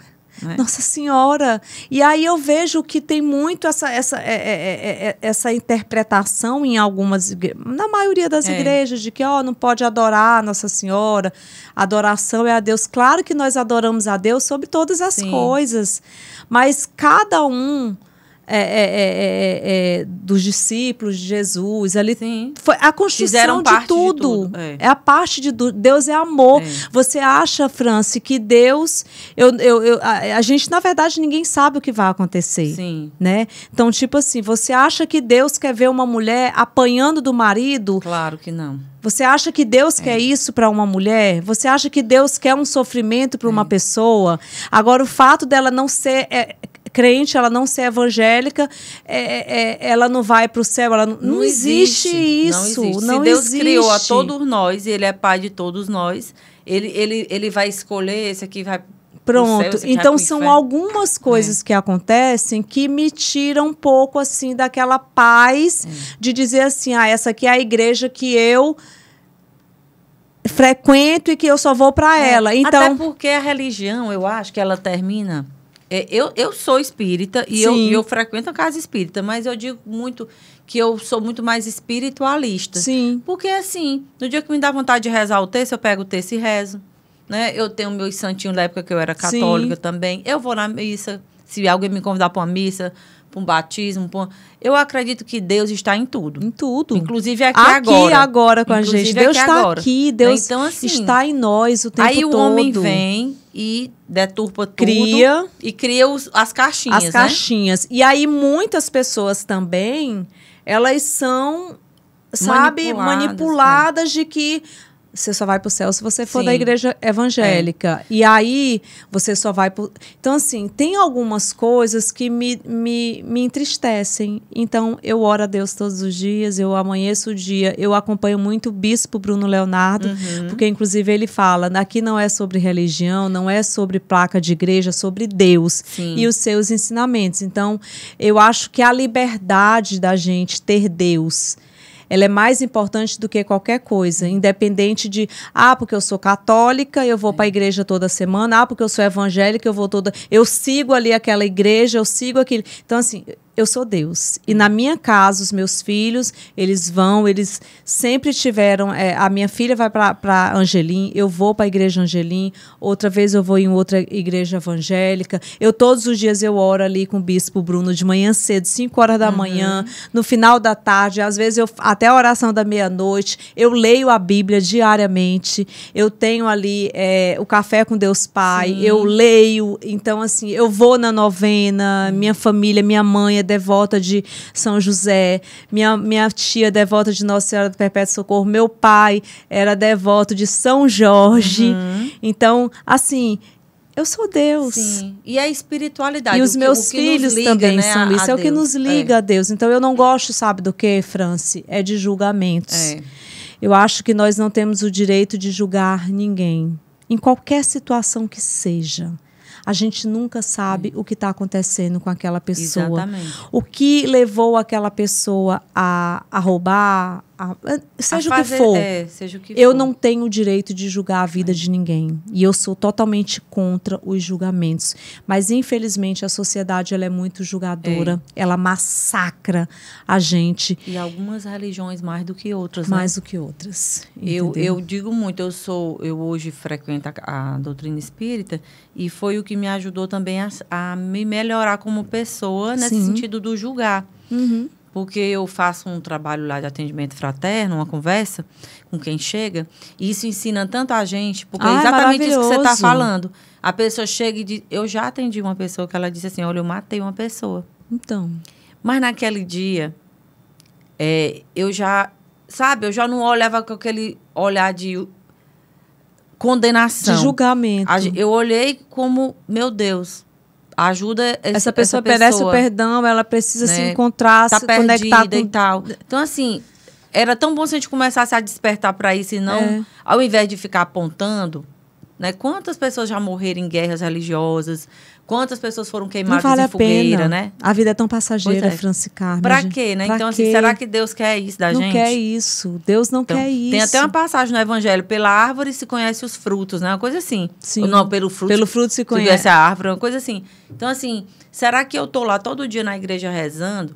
Né? Nossa Senhora. E aí eu vejo que tem muito essa interpretação em algumas na maioria das igrejas, de que não pode adorar Nossa Senhora, adoração é a Deus. Claro que nós adoramos a Deus sobre todas as coisas, mas cada um dos discípulos de Jesus, ali foi a construção de tudo. É a parte de Deus é amor. Você acha, Franci, que Deus, a gente, na verdade, ninguém sabe o que vai acontecer. Sim. Né? Então, tipo assim, você acha que Deus quer ver uma mulher apanhando do marido? Claro que não. Você acha que Deus quer isso para uma mulher? Você acha que Deus quer um sofrimento para uma pessoa? Agora, o fato dela não ser crente, ela não ser evangélica, ela não vai para o céu. Não existe isso. Se Deus criou a todos nós, e Ele é pai de todos nós, ele vai escolher, esse aqui vai... Pronto. Então, são algumas coisas que acontecem que me tiram um pouco, assim, daquela paz de dizer assim, essa aqui é a igreja que eu frequento e que eu só vou para ela. Então, até porque a religião, eu acho que ela termina... Eu sou espírita e eu frequento a casa espírita, mas eu digo muito que eu sou muito mais espiritualista. Sim. Porque, assim, no dia que me dá vontade de rezar o texto, eu pego o texto e rezo. Né? Eu tenho meus santinhos da época que eu era católica também. Eu vou na missa, se alguém me convidar para uma missa, para um batismo. Eu acredito que Deus está em tudo. Em tudo. Inclusive aqui agora com a gente. Deus está aqui, Deus então, assim, está em nós o tempo todo. Aí o homem vem e deturpa tudo. E cria as caixinhas, as caixinhas. E aí muitas pessoas também, elas são, manipuladas de que... Você só vai para o céu se você for da igreja evangélica. E aí, você só vai... Então, assim, tem algumas coisas que me entristecem. Então, eu oro a Deus todos os dias, eu amanheço o dia. Eu acompanho muito o bispo Bruno Leonardo, porque, inclusive, ele fala, aqui não é sobre religião, não é sobre placa de igreja, é sobre Deus e os seus ensinamentos. Então, eu acho que a liberdade da gente ter Deus... ela é mais importante do que qualquer coisa, independente de, porque eu sou católica, eu vou para a igreja toda semana, porque eu sou evangélica, eu sigo ali aquela igreja, eu sigo aquele... Então, assim, eu sou Deus. E na minha casa, os meus filhos, eles sempre tiveram... a minha filha vai para Angelim, eu vou para a igreja Angelim, outra vez eu vou em outra igreja evangélica. Todos os dias eu oro ali com o bispo Bruno, de manhã cedo, 5 horas da manhã, no final da tarde, às vezes até a oração da meia-noite, eu leio a Bíblia diariamente, eu tenho ali o Café com Deus Pai, eu leio, então assim, eu vou na novena, minha família, minha mãe é devota de São José, minha tia é devota de Nossa Senhora do Perpétuo Socorro, meu pai era devoto de São Jorge. Então, assim, eu sou Deus. Sim. E a espiritualidade. E os meus filhos também são isso. É o que nos liga a Deus. Então, eu não gosto, sabe do que, Franci? É de julgamentos. Eu acho que nós não temos o direito de julgar ninguém. Em qualquer situação que seja. A gente nunca sabe o que está acontecendo com aquela pessoa. Exatamente. O que levou aquela pessoa a roubar, seja o que for. Eu não tenho o direito de julgar a vida de ninguém. E eu sou totalmente contra os julgamentos. Mas, infelizmente, a sociedade ela é muito julgadora. Ela massacra a gente. E algumas religiões mais do que outras. Mais do que outras. Eu digo muito, eu hoje frequento a doutrina espírita e foi o que me ajudou também a me melhorar como pessoa nesse sentido do julgar. Porque eu faço um trabalho lá de atendimento fraterno, uma conversa com quem chega, e isso ensina tanto a gente, porque é exatamente isso que você está falando. A pessoa chega e diz... Eu já atendi uma pessoa que ela disse assim, olha, eu matei uma pessoa. Então. Mas naquele dia, eu já não olhava com aquele olhar de condenação. De julgamento. Eu olhei como, meu Deus, ajuda essa pessoa merece o perdão, ela precisa, né, se encontrar, se conectar com... e tal. Então, assim, era tão bom se a gente começasse a despertar para isso e não, ao invés de ficar apontando, né? Quantas pessoas já morreram em guerras religiosas? Quantas pessoas foram queimadas em fogueira, né? A vida é tão passageira, Franci Carmen. Pra quê, né? Então, assim, será que Deus quer isso da gente? Não quer isso. Deus não quer isso. Tem até uma passagem no Evangelho, pela árvore se conhece os frutos, né? Uma coisa assim. Sim. Ou não, pelo fruto se conhece a árvore, uma coisa assim. Então, assim, será que eu tô lá todo dia na igreja rezando,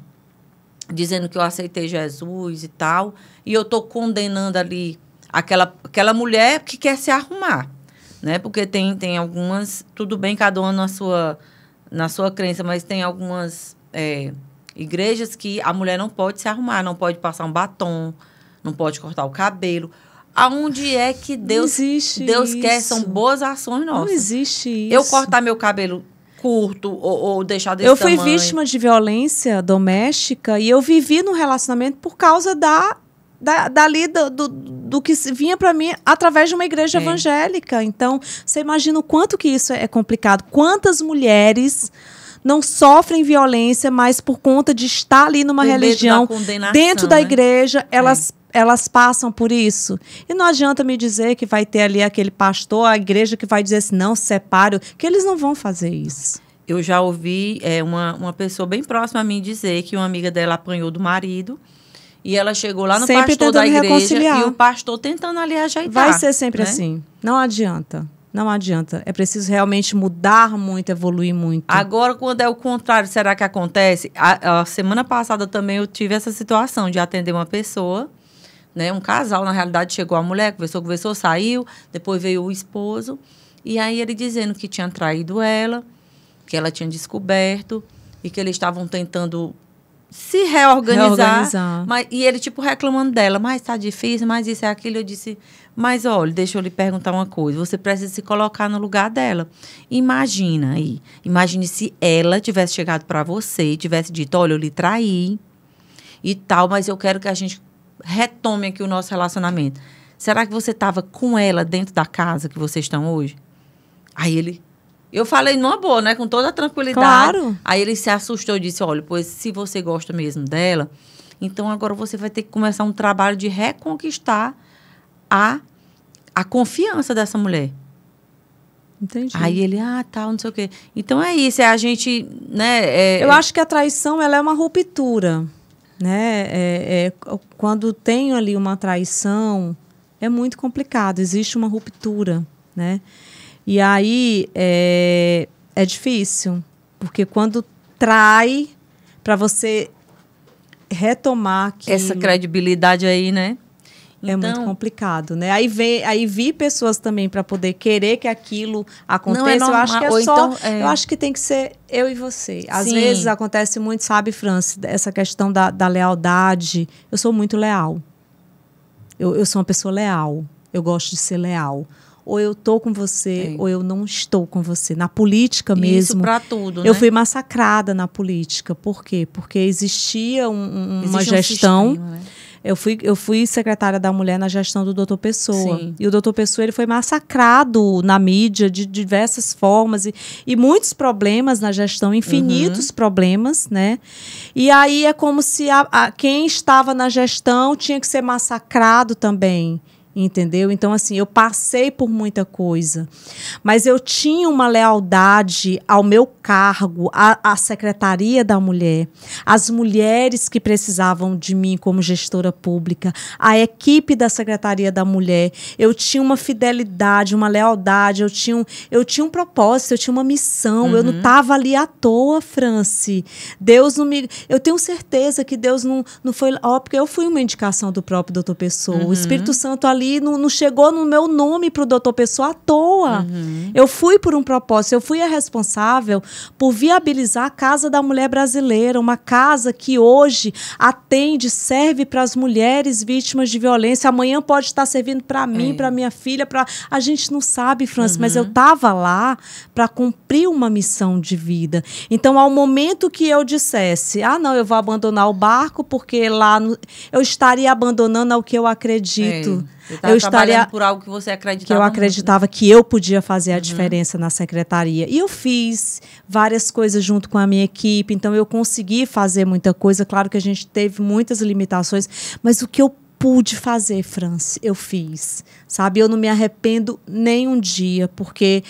dizendo que eu aceitei Jesus e tal, e eu tô condenando ali aquela mulher que quer se arrumar, né? Porque tem algumas, tudo bem, cada uma na sua crença, mas tem algumas igrejas que a mulher não pode se arrumar, não pode passar um batom, não pode cortar o cabelo. Aonde é que Deus quer? São boas ações nossas. Não existe isso. Eu cortar meu cabelo curto ou deixar desse tamanho. Eu fui vítima de violência doméstica e eu vivi num relacionamento por causa do que vinha para mim através de uma igreja evangélica. Então, você imagina o quanto que isso é complicado. Quantas mulheres não sofrem violência, mas por conta de estar ali numa religião, dentro da igreja, elas passam por isso. E não adianta me dizer que vai ter ali aquele pastor, a igreja que vai dizer assim, não, separe, que eles não vão fazer isso. Eu já ouvi uma pessoa bem próxima a mim dizer que uma amiga dela apanhou do marido. E ela chegou lá no pastor da igreja e o pastor tentando ali ajeitar. Vai ser sempre assim. Não adianta. Não adianta. É preciso realmente mudar muito, evoluir muito. Agora, quando é o contrário, será que acontece? A semana passada também eu tive essa situação de atender uma pessoa, né? Um casal, na realidade, chegou a mulher, conversou, saiu. Depois veio o esposo. E aí ele dizendo que tinha traído ela, que ela tinha descoberto e que eles estavam tentando se reorganizar. E ele, tipo, reclamando dela. Mas tá difícil, mas isso é aquilo. Eu disse, mas olha, deixa eu lhe perguntar uma coisa. Você precisa se colocar no lugar dela. Imagina aí. Imagine se ela tivesse chegado para você e tivesse dito, olha, eu lhe traí e tal, mas eu quero que a gente retome aqui o nosso relacionamento. Será que você estava com ela dentro da casa que vocês estão hoje? Aí ele... Eu falei numa boa, né? Com toda a tranquilidade. Claro. Aí ele se assustou e disse, olha, pois se você gosta mesmo dela, então agora você vai ter que começar um trabalho de reconquistar a confiança dessa mulher. Entendi. Aí ele, tal, não sei o quê. Então é isso, é a gente, né? Eu acho que a traição, ela é uma ruptura, né? Quando tem ali uma traição, é muito complicado, existe uma ruptura, né? E aí é difícil, porque quando trai, para você retomar aquilo, essa credibilidade aí, né? É muito complicado, né? Aí vi pessoas também para poder querer que aquilo aconteça. Não é normal, eu acho que tem que ser eu e você. Às vezes acontece muito, sabe, Franci, essa questão da lealdade. Eu sou muito leal. Eu sou uma pessoa leal. Eu gosto de ser leal. Ou eu estou com você, ou eu não estou com você. Na política mesmo. Isso para tudo, né? Eu fui massacrada na política. Por quê? Porque existia uma gestão... Sistema, né? Eu fui secretária da mulher na gestão do Dr. Pessoa. Sim. E o Dr. Pessoa, ele foi massacrado na mídia de diversas formas. E muitos problemas na gestão, infinitos problemas, né? E aí é como se quem estava na gestão tinha que ser massacrado também. Entendeu? Então, assim, eu passei por muita coisa, mas eu tinha uma lealdade ao meu cargo, à Secretaria da Mulher, às mulheres que precisavam de mim como gestora pública, à equipe da Secretaria da Mulher. Eu tinha uma fidelidade, uma lealdade, eu tinha um propósito, eu tinha uma missão, eu não estava ali à toa, Franci. Deus não me... Eu tenho certeza que Deus não foi... porque eu fui uma indicação do próprio Dr. Pessoa. O Espírito Santo ali não chegou no meu nome para o Dr. Pessoa à toa. Eu fui por um propósito, eu fui a responsável por viabilizar a Casa da Mulher Brasileira, uma casa que hoje atende, serve para as mulheres vítimas de violência. Amanhã pode estar servindo para mim, para minha filha, a gente não sabe, Franci, mas eu estava lá para cumprir uma missão de vida. Então, ao momento que eu dissesse, não, eu vou abandonar o barco porque lá eu estaria abandonando ao que eu acredito. Você estava trabalhando por algo que você acreditava que eu muito, acreditava, né? Que eu podia fazer a diferença na secretaria. E eu fiz várias coisas junto com a minha equipe, então eu consegui fazer muita coisa. Claro que a gente teve muitas limitações, mas o que eu pude fazer, Franci, eu fiz, sabe? Eu não me arrependo nem um dia, porque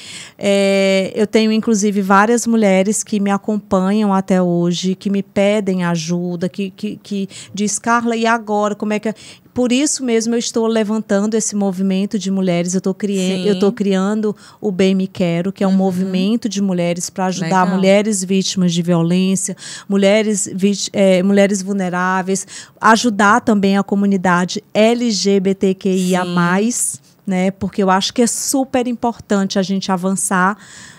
eu tenho, inclusive, várias mulheres que me acompanham até hoje, que me pedem ajuda, que diz, Carla, e agora? Como é que... Por isso mesmo eu estou levantando esse movimento de mulheres, eu estou criando o Bem Me Quero, que é um movimento de mulheres para ajudar mulheres vítimas de violência, mulheres vulneráveis, ajudar também a comunidade LGBTQIA+, né? Porque eu acho que é super importante a gente avançar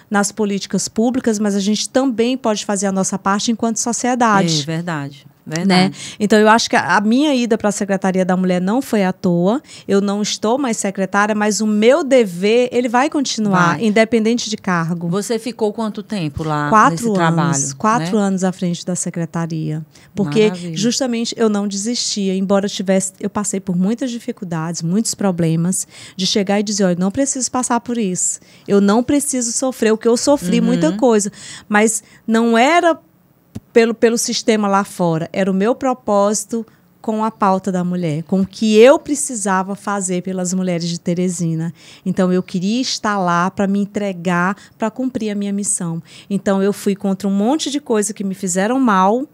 nas políticas públicas, mas a gente também pode fazer a nossa parte enquanto sociedade. É verdade. Né? Então, eu acho que a minha ida para a Secretaria da Mulher não foi à toa. Eu não estou mais secretária, mas o meu dever, ele vai continuar, independente de cargo. Você ficou quanto tempo lá nesse 4 anos à frente da Secretaria. Porque, justamente, eu não desistia. Embora eu passei por muitas dificuldades, muitos problemas, de chegar e dizer, olha, não preciso passar por isso. Eu não preciso sofrer o que eu sofri, muita coisa. Mas não era pelo sistema lá fora. Era o meu propósito com a pauta da mulher, com o que eu precisava fazer pelas mulheres de Teresina. Então, eu queria estar lá para me entregar, para cumprir a minha missão. Então, eu fui contra um monte de coisas que me fizeram mal,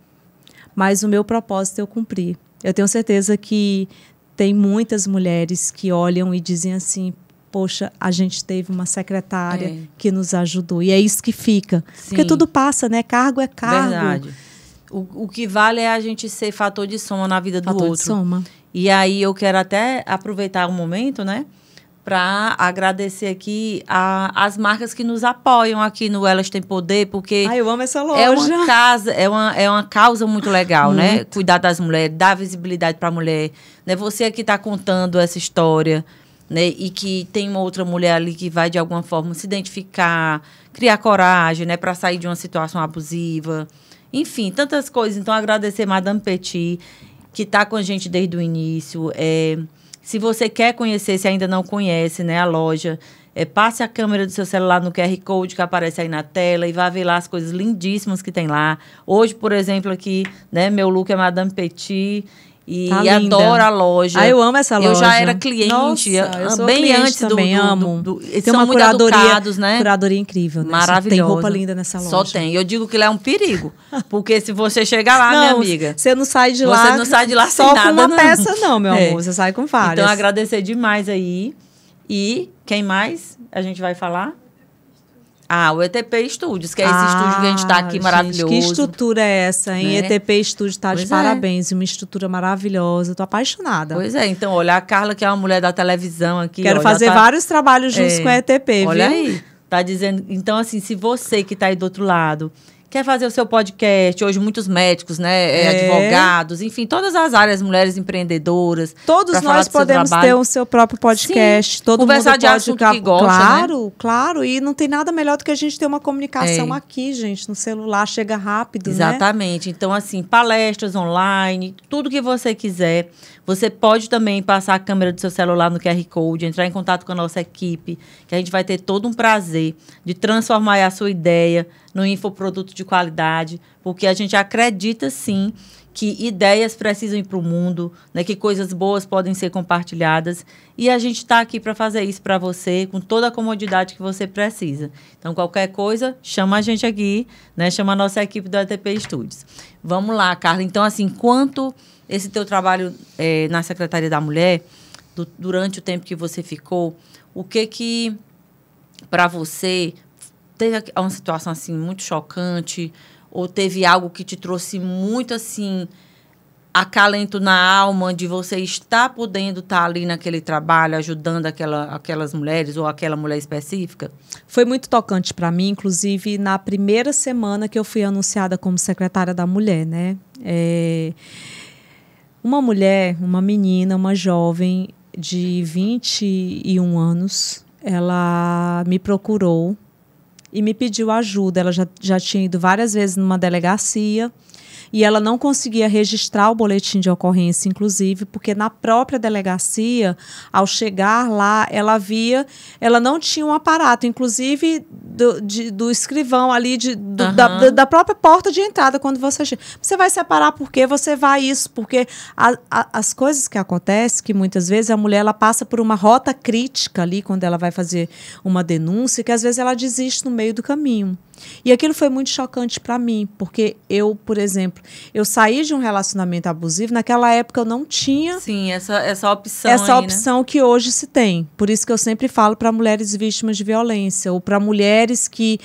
mas o meu propósito eu cumpri. Eu tenho certeza que tem muitas mulheres que olham e dizem assim, poxa, a gente teve uma secretária que nos ajudou. E é isso que fica. Sim. Porque tudo passa, né? Cargo é cargo. Verdade. O que vale é a gente ser fator de soma na vida do outro. Fator de soma. E aí eu quero até aproveitar um momento, né? Para agradecer aqui as marcas que nos apoiam aqui no Elas Têm Poder, porque... eu amo essa loja. É uma causa muito legal, né? Cuidar das mulheres, dar visibilidade para a mulher. Né? Você aqui está contando essa história... Né? E que tem uma outra mulher ali que vai, de alguma forma, se identificar, criar coragem, né? Para sair de uma situação abusiva. Enfim, tantas coisas. Então, agradecer a Madame Petit, que está com a gente desde o início. Se você quer conhecer, se ainda não conhece, né, a loja, passe a câmera do seu celular no QR Code que aparece aí na tela e vá ver lá as coisas lindíssimas que tem lá. Hoje, por exemplo, aqui, né, meu look é Madame Petit... E adoro a loja. Eu amo essa loja. Eu já era cliente. Nossa, eu sou bem cliente antes também, amo. Tem uma curadoria, né? Curadoria incrível, né? Maravilhosa. Tem roupa linda nessa loja. Só tem. Eu digo que lá é um perigo. Porque se você chegar lá, minha amiga... Você não sai de lá... Você não sai de lá só sem nada, com uma peça, não, meu amor. Você sai com várias. Então, agradecer demais aí. E quem mais a gente vai falar? O ETP Studios, que é esse estúdio que a gente está aqui, maravilhoso. Que estrutura é essa, hein? Né? ETP Studios está de parabéns. Uma estrutura maravilhosa. Estou apaixonada. Pois é. Então, olha, a Carla, que é uma mulher da televisão aqui. Quero fazer vários trabalhos juntos com a ETP, olha viu? Olha aí. Tá dizendo... Então, assim, se você que está aí do outro lado... Quer fazer o seu podcast, hoje muitos médicos, né, advogados, enfim, todas as áreas, mulheres empreendedoras. Todos nós podemos ter o seu próprio podcast. Sim, todo conversar mundo de assunto que gosta, claro, né? Claro, e não tem nada melhor do que a gente ter uma comunicação aqui, gente, no celular, chega rápido, Exatamente. Né? Então, assim, palestras online, tudo que você quiser. Você pode também passar a câmera do seu celular no QR Code, entrar em contato com a nossa equipe, que a gente vai ter todo um prazer de transformar a sua ideia no infoproduto de qualidade, porque a gente acredita, sim, que ideias precisam ir para o mundo, né, que coisas boas podem ser compartilhadas, e a gente está aqui para fazer isso para você, com toda a comodidade que você precisa. Então, qualquer coisa, chama a gente aqui, né, chama a nossa equipe do ETP Studios. Vamos lá, Carla. Então, assim, quanto esse teu trabalho na Secretaria da Mulher, durante o tempo que você ficou, o que para você... Teve uma situação, assim, muito chocante? Ou teve algo que te trouxe muito, assim, acalento na alma de você estar podendo estar ali naquele trabalho, ajudando aquelas mulheres ou aquela mulher específica? Foi muito tocante para mim, inclusive, na primeira semana que eu fui anunciada como secretária da Mulher, né? Uma mulher, uma menina, uma jovem de 21 anos, ela me procurou e me pediu ajuda. Ela já tinha ido várias vezes numa delegacia e ela não conseguia registrar o boletim de ocorrência, inclusive, porque na própria delegacia, ao chegar lá, ela não tinha um aparato, inclusive do escrivão ali, da própria porta de entrada, quando você chega. Você vai separar porque você vai isso, porque as coisas que acontecem, que muitas vezes a mulher ela passa por uma rota crítica ali, quando ela vai fazer uma denúncia, que às vezes ela desiste no meio do caminho. E aquilo foi muito chocante para mim, porque eu, por exemplo, eu saí de um relacionamento abusivo, naquela época eu não tinha... Sim, essa opção essa aí, opção, né? que hoje se tem. Por isso que eu sempre falo para mulheres vítimas de violência, ou para mulheres que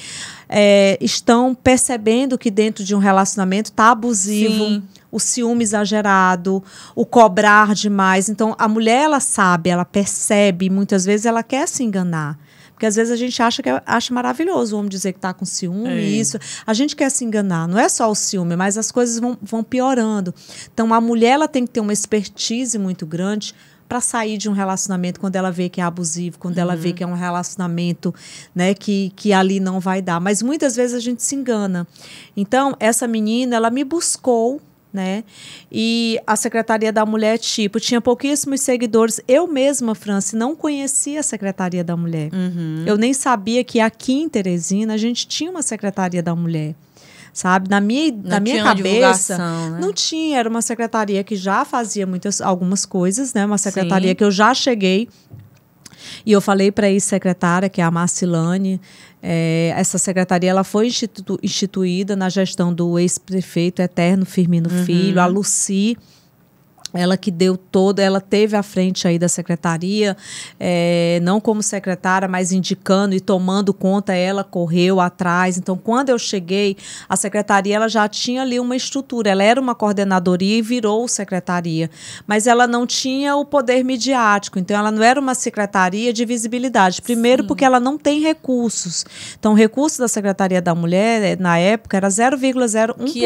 estão percebendo que dentro de um relacionamento está abusivo. Sim. O ciúme exagerado, o cobrar demais. Então, a mulher, ela sabe, ela percebe, muitas vezes ela quer se enganar. Porque às vezes a gente acha maravilhoso o homem dizer que está com ciúme, isso. A gente quer se enganar, não é só o ciúme, mas as coisas vão piorando. Então, a mulher ela tem que ter uma expertise muito grande para sair de um relacionamento quando ela vê que é abusivo, quando ela vê que é um relacionamento, né, que ali não vai dar. Mas muitas vezes a gente se engana. Então, essa menina, ela me buscou, né? E a Secretaria da Mulher, tinha pouquíssimos seguidores. Eu mesma, Franci, não conhecia a Secretaria da Mulher. Eu nem sabia que aqui em Teresina a gente tinha uma Secretaria da Mulher. Sabe? Na minha cabeça, né? Não tinha. Era uma secretaria que já fazia algumas coisas, né? Uma secretaria Sim. que eu já cheguei. E eu falei para a ex-secretária, que é a Marcilane, essa secretaria ela foi instituída na gestão do ex-prefeito Eterno Firmino Filho, a Lucy, ela que deu ela teve à frente aí da secretaria, não como secretária, mas indicando e tomando conta, ela correu atrás. Então, quando eu cheguei, a secretaria ela já tinha ali uma estrutura, ela era uma coordenadoria e virou secretaria, mas ela não tinha o poder midiático, então ela não era uma secretaria de visibilidade. Primeiro, Sim. porque ela não tem recursos. Então, o recurso da Secretaria da Mulher, na época, era 0,01%. Que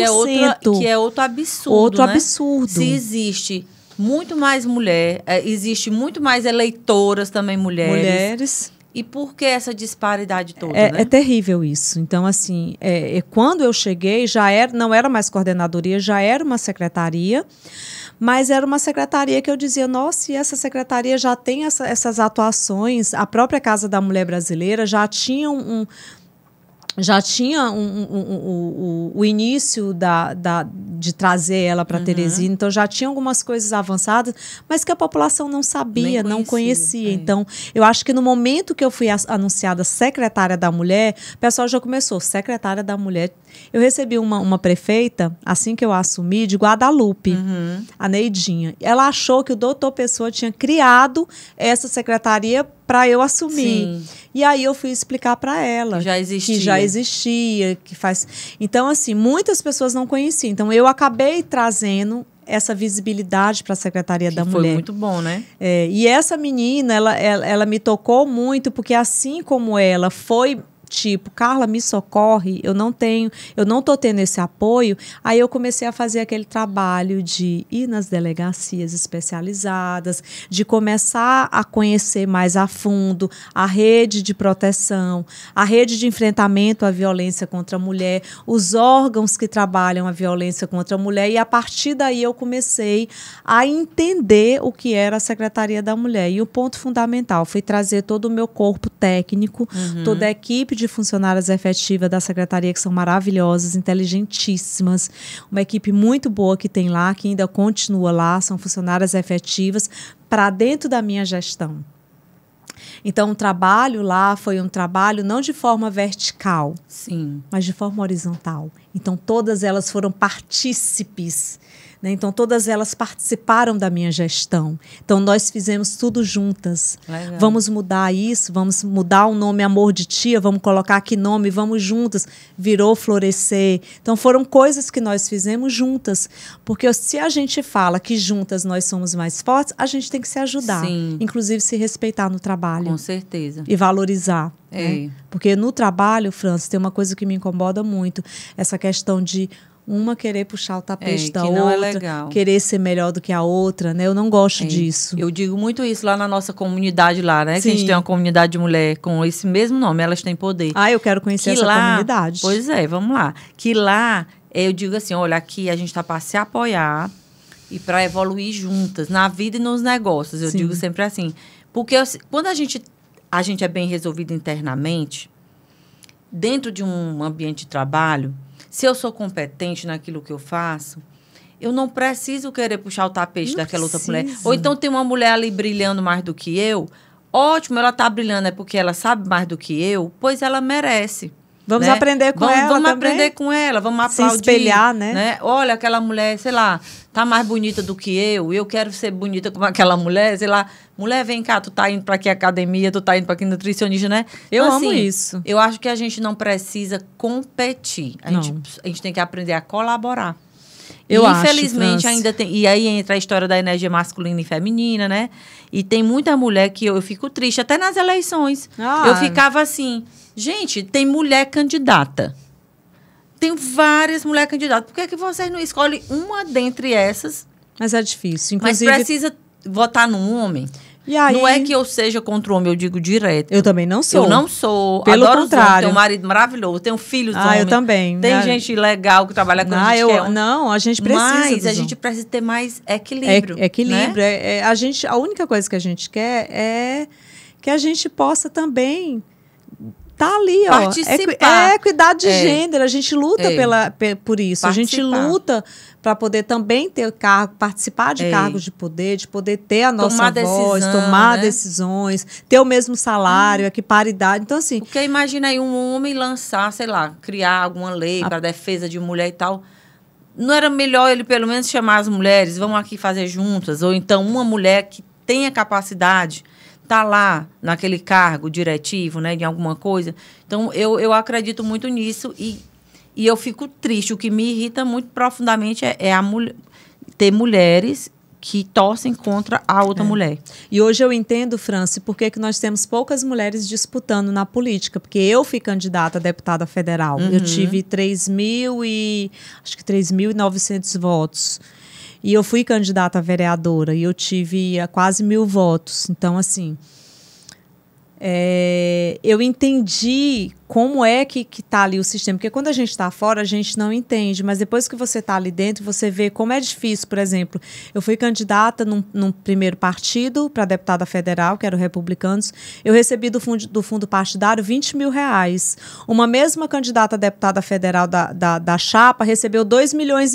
é outro absurdo, Outro né? absurdo. Se existe muito mais mulher, existe muito mais eleitoras também mulheres. E por que essa disparidade toda, né? É terrível isso. Então, assim, quando eu cheguei, não era mais coordenadoria, já era uma secretaria, mas era uma secretaria que eu dizia, nossa, e essa secretaria já tem essas atuações, a própria Casa da Mulher Brasileira já tinha o início de trazer ela para Teresina, então já tinha algumas coisas avançadas, mas que a população não sabia, não conhecia. Então, eu acho que no momento que eu fui anunciada secretária da Mulher, o pessoal já começou, secretária da Mulher. Eu recebi uma prefeita, assim que eu assumi, de Guadalupe, a Neidinha. Ela achou que o doutor Pessoa tinha criado essa secretaria para eu assumir. Sim. E aí eu fui explicar para ela que já existia, que faz. Então, assim, muitas pessoas não conheciam. Então, eu acabei trazendo essa visibilidade para a Secretaria da Mulher. Foi muito bom, né? E essa menina, ela me tocou muito, porque assim como ela foi tipo, Carla, me socorre, eu não tô tendo esse apoio. Aí eu comecei a fazer aquele trabalho de ir nas delegacias especializadas, de começar a conhecer mais a fundo a rede de proteção, a rede de enfrentamento à violência contra a mulher, os órgãos que trabalham a violência contra a mulher, e a partir daí eu comecei a entender o que era a Secretaria da Mulher. E o ponto fundamental foi trazer todo o meu corpo técnico, toda a equipe de funcionárias efetivas da Secretaria, que são maravilhosas, inteligentíssimas, uma equipe muito boa que tem lá, que ainda continua lá, são funcionárias efetivas, para dentro da minha gestão. Então, o trabalho lá foi um trabalho não de forma vertical, Sim, mas de forma horizontal. Então, todas elas foram partícipes, né? Então, todas elas participaram da minha gestão. Então, nós fizemos tudo juntas. Legal. Vamos mudar isso, vamos mudar o nome Amor de Tia, vamos colocar que nome, vamos juntas. Virou Florescer. Então, foram coisas que nós fizemos juntas. Porque se a gente fala que juntas nós somos mais fortes, a gente tem que se ajudar. Sim. Inclusive, se respeitar no trabalho. Com certeza. E valorizar. Né? Porque no trabalho, Francis, tem uma coisa que me incomoda muito. Essa questão de uma querer puxar o tapete da outra, querer ser melhor do que a outra, né? Eu não gosto disso. Eu digo muito isso lá na nossa comunidade lá, né? Sim. Que a gente tem uma comunidade de mulher com esse mesmo nome, Elas Têm Poder. Eu quero conhecer essa comunidade. Pois é, vamos lá. Que lá eu digo assim, olha, aqui a gente está para se apoiar e para evoluir juntas, na vida e nos negócios. Eu digo sempre assim, porque quando a gente é bem resolvido internamente, dentro de um ambiente de trabalho, se eu sou competente naquilo que eu faço, eu não preciso querer puxar o tapete daquela outra mulher. Ou então tem uma mulher ali brilhando mais do que eu. Ótimo, ela está brilhando é porque ela sabe mais do que eu, pois ela merece. Vamos aprender com ela Vamos também. Aprender com ela, vamos aplaudir. Se espelhar, né? Olha, aquela mulher, sei lá, tá mais bonita do que eu quero ser bonita como aquela mulher, sei lá. Mulher, vem cá, tu tá indo para que academia, tu tá indo para que nutricionista, né? Eu então, amo assim, isso. Eu acho que a gente não precisa competir. A gente tem que aprender a colaborar. Infelizmente, ainda tem... E aí entra a história da energia masculina e feminina, né? E tem muita mulher que eu fico triste, até nas eleições. Eu ficava assim, gente, tem mulher candidata. Tem várias mulheres candidatas. Por que é que vocês não escolhem uma dentre essas? Mas é difícil. Inclusive... Mas precisa votar num homem. E aí... Não é que eu seja contra o homem, eu digo direto. Eu também não sou. Eu não sou. Pelo Adoro contrário. Tenho um marido maravilhoso, tenho filhos homens. Eu também. Tem gente legal que trabalha com a gente. Não, a gente precisa. Mas a gente precisa ter mais equilíbrio. Equilíbrio. Né? A única coisa que a gente quer é que a gente possa também... Tá ali, ó. Participar. É equidade de gênero. A gente luta por isso. Participar. A gente luta para poder também ter cargo, participar de cargos de poder ter a nossa voz, tomar decisões, ter o mesmo salário, equiparidade. Então, assim... Porque imagina aí um homem lançar, sei lá, criar alguma lei para defesa de mulher e tal. Não era melhor ele, pelo menos, chamar as mulheres, vamos aqui fazer juntas? Ou então uma mulher que tenha capacidade... tá lá naquele cargo diretivo, né, de alguma coisa. Então, eu acredito muito nisso e eu fico triste. O que me irrita muito profundamente é ter mulheres que torcem contra a outra mulher. E hoje eu entendo, Franci, por que nós temos poucas mulheres disputando na política. Porque eu fui candidata a deputada federal. Eu tive 3.900 votos. E eu fui candidata a vereadora e eu tive quase 1.000 votos. Então, assim, eu entendi como é que está ali o sistema. Porque quando a gente está fora, a gente não entende. Mas depois que você está ali dentro, você vê como é difícil. Por exemplo, eu fui candidata num primeiro partido para deputada federal, que era o Republicanos. Eu recebi do fundo partidário R$20 mil. Uma mesma candidata a deputada federal da chapa recebeu R$2,5 milhões.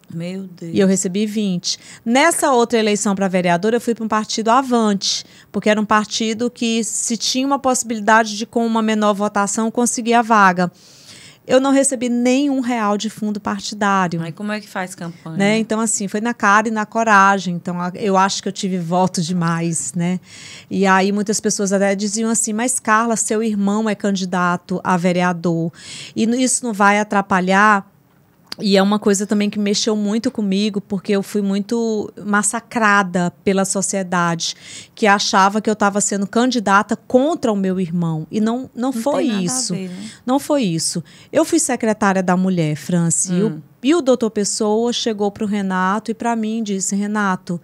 Meu Deus. E eu recebi 20. Nessa outra eleição para vereadora, eu fui para um partido Avante, porque era um partido que, se tinha uma possibilidade de, com uma menor votação, conseguir a vaga. Eu não recebi nenhum real de fundo partidário. Aí como é que faz campanha? Né? Então, assim, foi na cara e na coragem. Então, eu acho que eu tive voto demais, né? E aí, muitas pessoas até diziam assim, mas, Carla, seu irmão é candidato a vereador. E isso não vai atrapalhar... E é uma coisa também que mexeu muito comigo, porque eu fui muito massacrada pela sociedade, que achava que eu estava sendo candidata contra o meu irmão. E não foi isso. Ver, né? Não foi isso. Eu fui secretária da mulher, Franci, e o doutor Pessoa chegou para o Renato e para mim disse, Renato,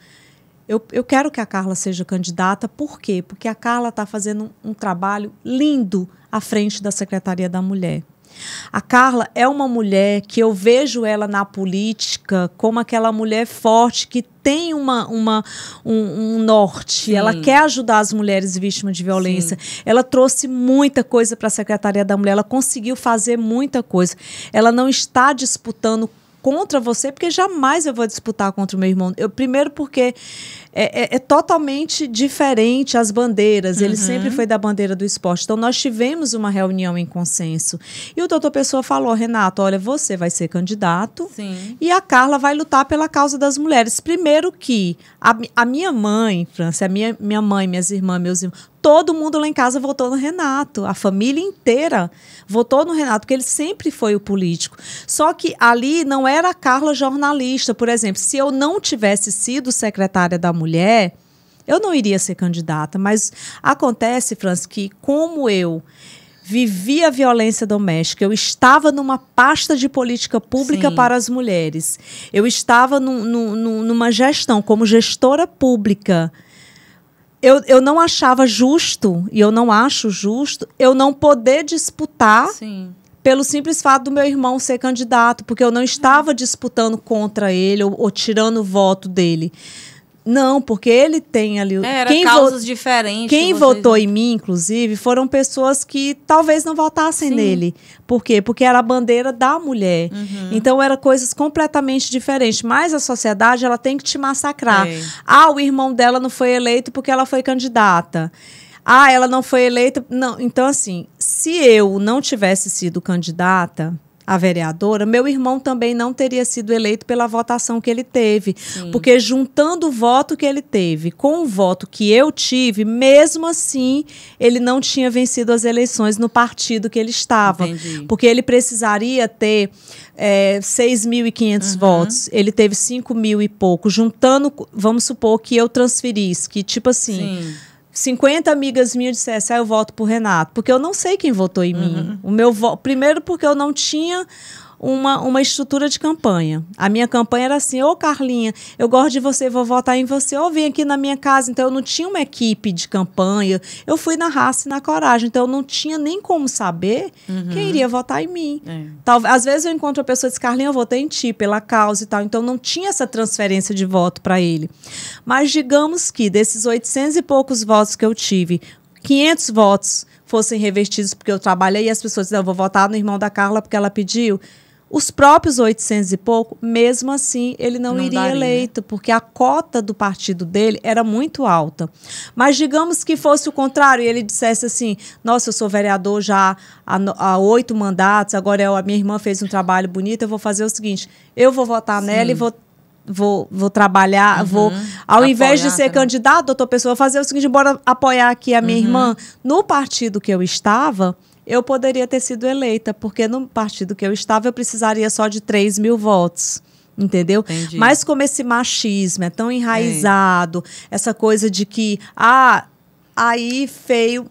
eu quero que a Carla seja candidata. Por quê? Porque a Carla está fazendo um trabalho lindo à frente da Secretaria da Mulher. A Carla é uma mulher que eu vejo ela na política como aquela mulher forte que tem um norte. Sim. Ela quer ajudar as mulheres vítimas de violência. Sim. Ela trouxe muita coisa para a Secretaria da Mulher. Ela conseguiu fazer muita coisa. Ela não está disputando contra você, porque jamais eu vou disputar contra o meu irmão. Primeiro porque é totalmente diferente as bandeiras. Ele sempre foi da bandeira do esporte. Então, nós tivemos uma reunião em consenso. E o doutor Pessoa falou, Renato, olha, você vai ser candidato. Sim. E a Carla vai lutar pela causa das mulheres. Primeiro que a minha mãe, França, minha mãe, minhas irmãs, meus irmãos, todo mundo lá em casa votou no Renato. A família inteira votou no Renato, porque ele sempre foi o político. Só que ali não era a Carla jornalista. Por exemplo, se eu não tivesse sido secretária da Mulher, eu não iria ser candidata. Mas acontece, França, que como eu vivi a violência doméstica, eu estava numa pasta de política pública Sim. para as mulheres. Eu estava numa gestão, como gestora pública. Eu não achava justo, e eu não acho justo, eu não poder disputar Sim. pelo simples fato do meu irmão ser candidato, porque eu não estava disputando contra ele ou tirando o voto dele. Não, porque ele tem ali... causas diferentes. Quem votou em mim, inclusive, foram pessoas que talvez não votassem nele. Por quê? Porque era a bandeira da mulher. Então, eram coisas completamente diferentes. Mas a sociedade, ela tem que te massacrar. O irmão dela não foi eleito porque ela foi candidata. Ela não foi eleita... Não. Então, assim, se eu não tivesse sido candidata a vereadora, meu irmão também não teria sido eleito pela votação que ele teve. Porque juntando o voto que ele teve com o voto que eu tive, mesmo assim, ele não tinha vencido as eleições no partido que ele estava. Entendi. Porque ele precisaria ter 6.500 votos. Ele teve 5.000 e pouco. Juntando, vamos supor que eu transferisse, que tipo assim... 50 amigas minhas dissessem, eu voto por Renato, porque eu não sei quem votou em mim. O meu primeiro, porque eu não tinha uma estrutura de campanha. A minha campanha era assim, Carlinha, eu gosto de você, vou votar em você, vem aqui na minha casa. Então, eu não tinha uma equipe de campanha, eu fui na raça e na coragem, então eu não tinha nem como saber quem iria votar em mim. Às vezes eu encontro a pessoa e diz, Carlinha, eu votei em ti, pela causa e tal, então não tinha essa transferência de voto para ele. Mas digamos que desses 800 e poucos votos que eu tive, 500 votos fossem revertidos porque eu trabalhei e as pessoas dizem, eu vou votar no irmão da Carla porque ela pediu. Os próprios 800 e pouco, mesmo assim, ele não iria daria, eleito, porque a cota do partido dele era muito alta. Mas digamos que fosse o contrário, e ele dissesse assim, nossa, eu sou vereador já há 8 mandatos, agora a minha irmã fez um trabalho bonito, eu vou fazer o seguinte, eu vou votar nela e vou trabalhar, ao invés de ser candidato, doutor Pessoa, vou fazer o seguinte, bora apoiar aqui a minha irmã. No partido que eu estava, eu poderia ter sido eleita, porque no partido que eu estava, eu precisaria só de 3.000 votos. Entendeu? Entendi. Mas como esse machismo é tão enraizado, essa coisa de que, aí feio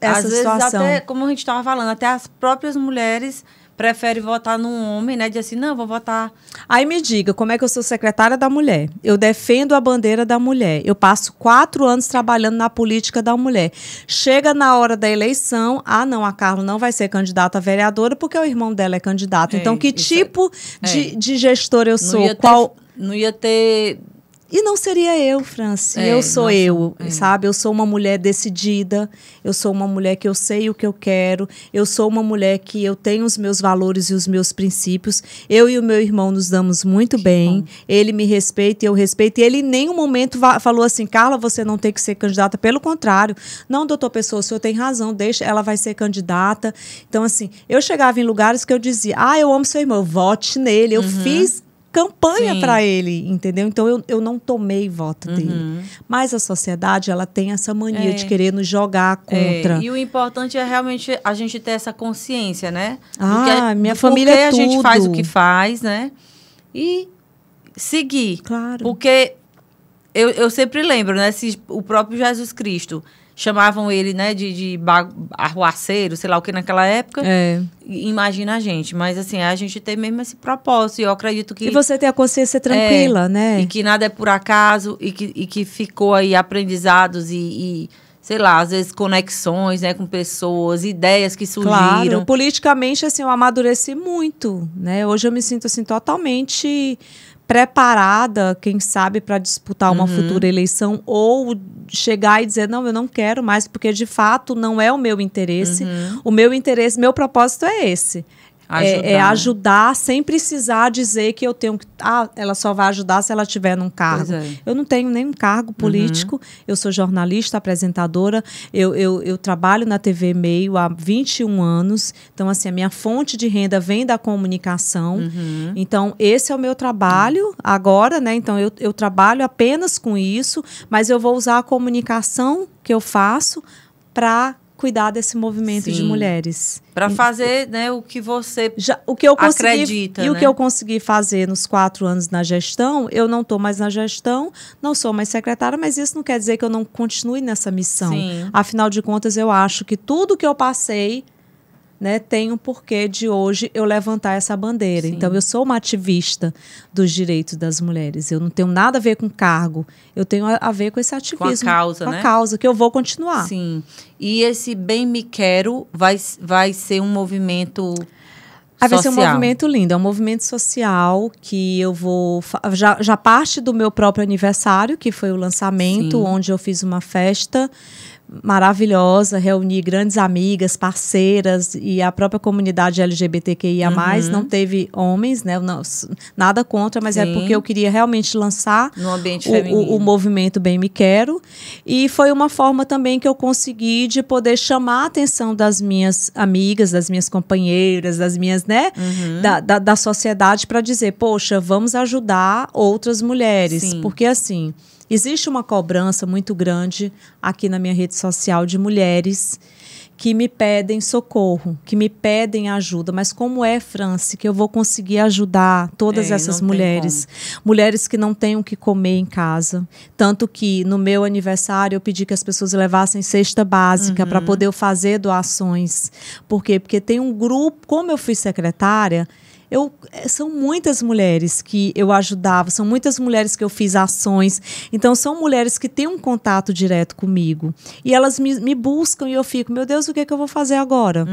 essa às situação. vezes, até, como a gente estava falando, até as próprias mulheres preferem votar num homem, né? Diz assim, não, vou votar... Aí me diga, como é que eu sou secretária da mulher? Eu defendo a bandeira da mulher. Eu passo 4 anos trabalhando na política da mulher. Chega na hora da eleição, não, a Carla não vai ser candidata a vereadora porque o irmão dela é candidato. Então, que tipo de gestora eu sou? Não ia ter... E não seria eu, Franci. Eu sou sabe? Eu sou uma mulher decidida, eu sou uma mulher que eu sei o que eu quero, eu sou uma mulher que eu tenho os meus valores e os meus princípios. Eu e o meu irmão nos damos muito bem, ele me respeita e eu respeito. E ele em nenhum momento falou assim, Carla, você não tem que ser candidata. Pelo contrário. Não, doutor Pessoa, o senhor tem razão, deixa, ela vai ser candidata. Então, assim, eu chegava em lugares que eu dizia, eu amo seu irmão, vote nele. Eu fiz campanha para ele, entendeu? Então, eu não tomei voto dele. Mas a sociedade, ela tem essa mania de querer nos jogar contra. E o importante é realmente a gente ter essa consciência, né? Minha família é tudo. A gente faz o que faz, né? E seguir. Claro. Porque eu sempre lembro, né? O próprio Jesus Cristo... Chamavam ele, né, de arruaceiro, sei lá o que naquela época. Imagina a gente. Mas, assim, a gente tem mesmo esse propósito. E eu acredito que... E você tem a consciência tranquila, né? E que nada é por acaso. E que ficou aí aprendizados e, sei lá, às vezes conexões, né, com pessoas, ideias que surgiram. Claro. Politicamente, assim, eu amadureci muito, né? Hoje eu me sinto, assim, totalmente... preparada, quem sabe, para disputar uma futura eleição ou chegar e dizer, não, eu não quero mais, porque de fato não é o meu interesse. O meu interesse, meu propósito é esse. Ajudar sem precisar dizer que eu tenho que... ela só vai ajudar se ela estiver num cargo. Eu não tenho nenhum cargo político, eu sou jornalista, apresentadora, eu trabalho na TV Meio há 21 anos, então assim, a minha fonte de renda vem da comunicação, então esse é o meu trabalho agora, né? Então eu trabalho apenas com isso, mas eu vou usar a comunicação que eu faço para cuidar desse movimento de mulheres. Para fazer, né, o que você acredita. E né? o que eu consegui fazer nos 4 anos na gestão, eu não estou mais na gestão, não sou mais secretária, mas isso não quer dizer que eu não continue nessa missão. Afinal de contas, eu acho que tudo que eu passei, né, tem um porquê de hoje eu levantar essa bandeira. Então, eu sou uma ativista dos direitos das mulheres. Eu não tenho nada a ver com cargo. Eu tenho a ver com esse ativismo. Com a causa, né? Com a causa, que eu vou continuar. Sim. E esse Bem Me Quero vai ser um movimento Vai ser um movimento lindo, é um movimento social que eu vou... Já parte do meu próprio aniversário, que foi o lançamento, sim, onde eu fiz uma festa maravilhosa, reuni grandes amigas, parceiras e a própria comunidade LGBTQIA+, não teve homens, né? Não, nada contra, mas sim, é porque eu queria realmente lançar no ambiente feminino o movimento Bem Me Quero, e foi uma forma também que eu consegui de poder chamar a atenção das minhas amigas, das minhas companheiras, das minhas, né? Da sociedade, para dizer, poxa, vamos ajudar outras mulheres, sim, porque assim... Existe uma cobrança muito grande aqui na minha rede social de mulheres que me pedem socorro, que me pedem ajuda. Mas como é, Franci, que eu vou conseguir ajudar todas essas mulheres? Mulheres que não têm o que comer em casa. Tanto que no meu aniversário eu pedi que as pessoas levassem cesta básica para poder eu fazer doações. Por quê? Porque tem um grupo, como eu fui secretária... São muitas mulheres que eu ajudava, são muitas mulheres que eu fiz ações. Então, são mulheres que têm um contato direto comigo. E elas me buscam e eu fico, meu Deus, o que é que eu vou fazer agora?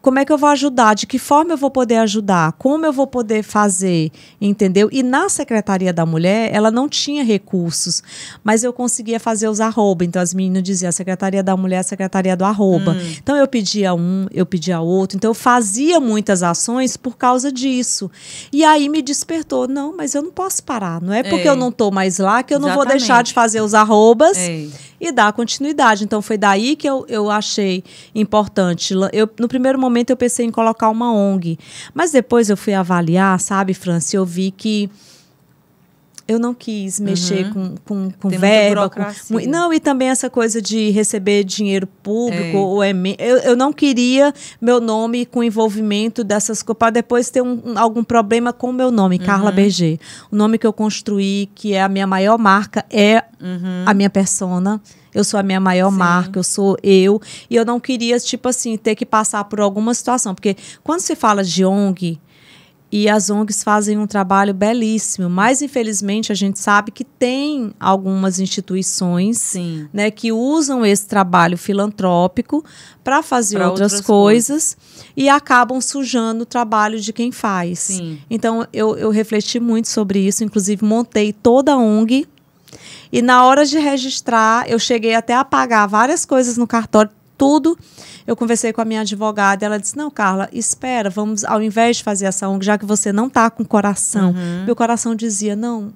Como é que eu vou ajudar? De que forma eu vou poder ajudar? Como eu vou poder fazer? Entendeu? E na Secretaria da Mulher, ela não tinha recursos, mas eu conseguia fazer os arroba. Então, as meninas diziam, a Secretaria da Mulher, a Secretaria do arroba. Então, eu pedia um, eu pedia outro. Então, eu fazia muitas ações por causa disso. E aí me despertou, não, mas eu não posso parar. Não é porque eu não estou mais lá que eu não vou deixar de fazer os arrobas e dar continuidade. Então, foi daí que eu achei importante. No primeiro momento, eu pensei em colocar uma ONG. Mas depois eu fui avaliar, sabe, Franci? Eu vi que eu não quis mexer com verba. Não, e também essa coisa de receber dinheiro público. Eu não queria meu nome com envolvimento dessas coisas, para depois ter algum problema com o meu nome, Carla Berger. O nome que eu construí, que é a minha maior marca, é a minha persona. Eu sou a minha maior marca, eu sou eu. E eu não queria, tipo assim, ter que passar por alguma situação. Porque quando se fala de ONG... E as ONGs fazem um trabalho belíssimo, mas infelizmente a gente sabe que tem algumas instituições, né, que usam esse trabalho filantrópico para fazer outras coisas e acabam sujando o trabalho de quem faz. Então eu refleti muito sobre isso, inclusive montei toda a ONG e na hora de registrar eu cheguei até a pagar várias coisas no cartório, tudo. Eu conversei com a minha advogada, ela disse, não, Carla, espera, vamos, ao invés de fazer essa ONG, já que você não está com coração, meu coração dizia, não,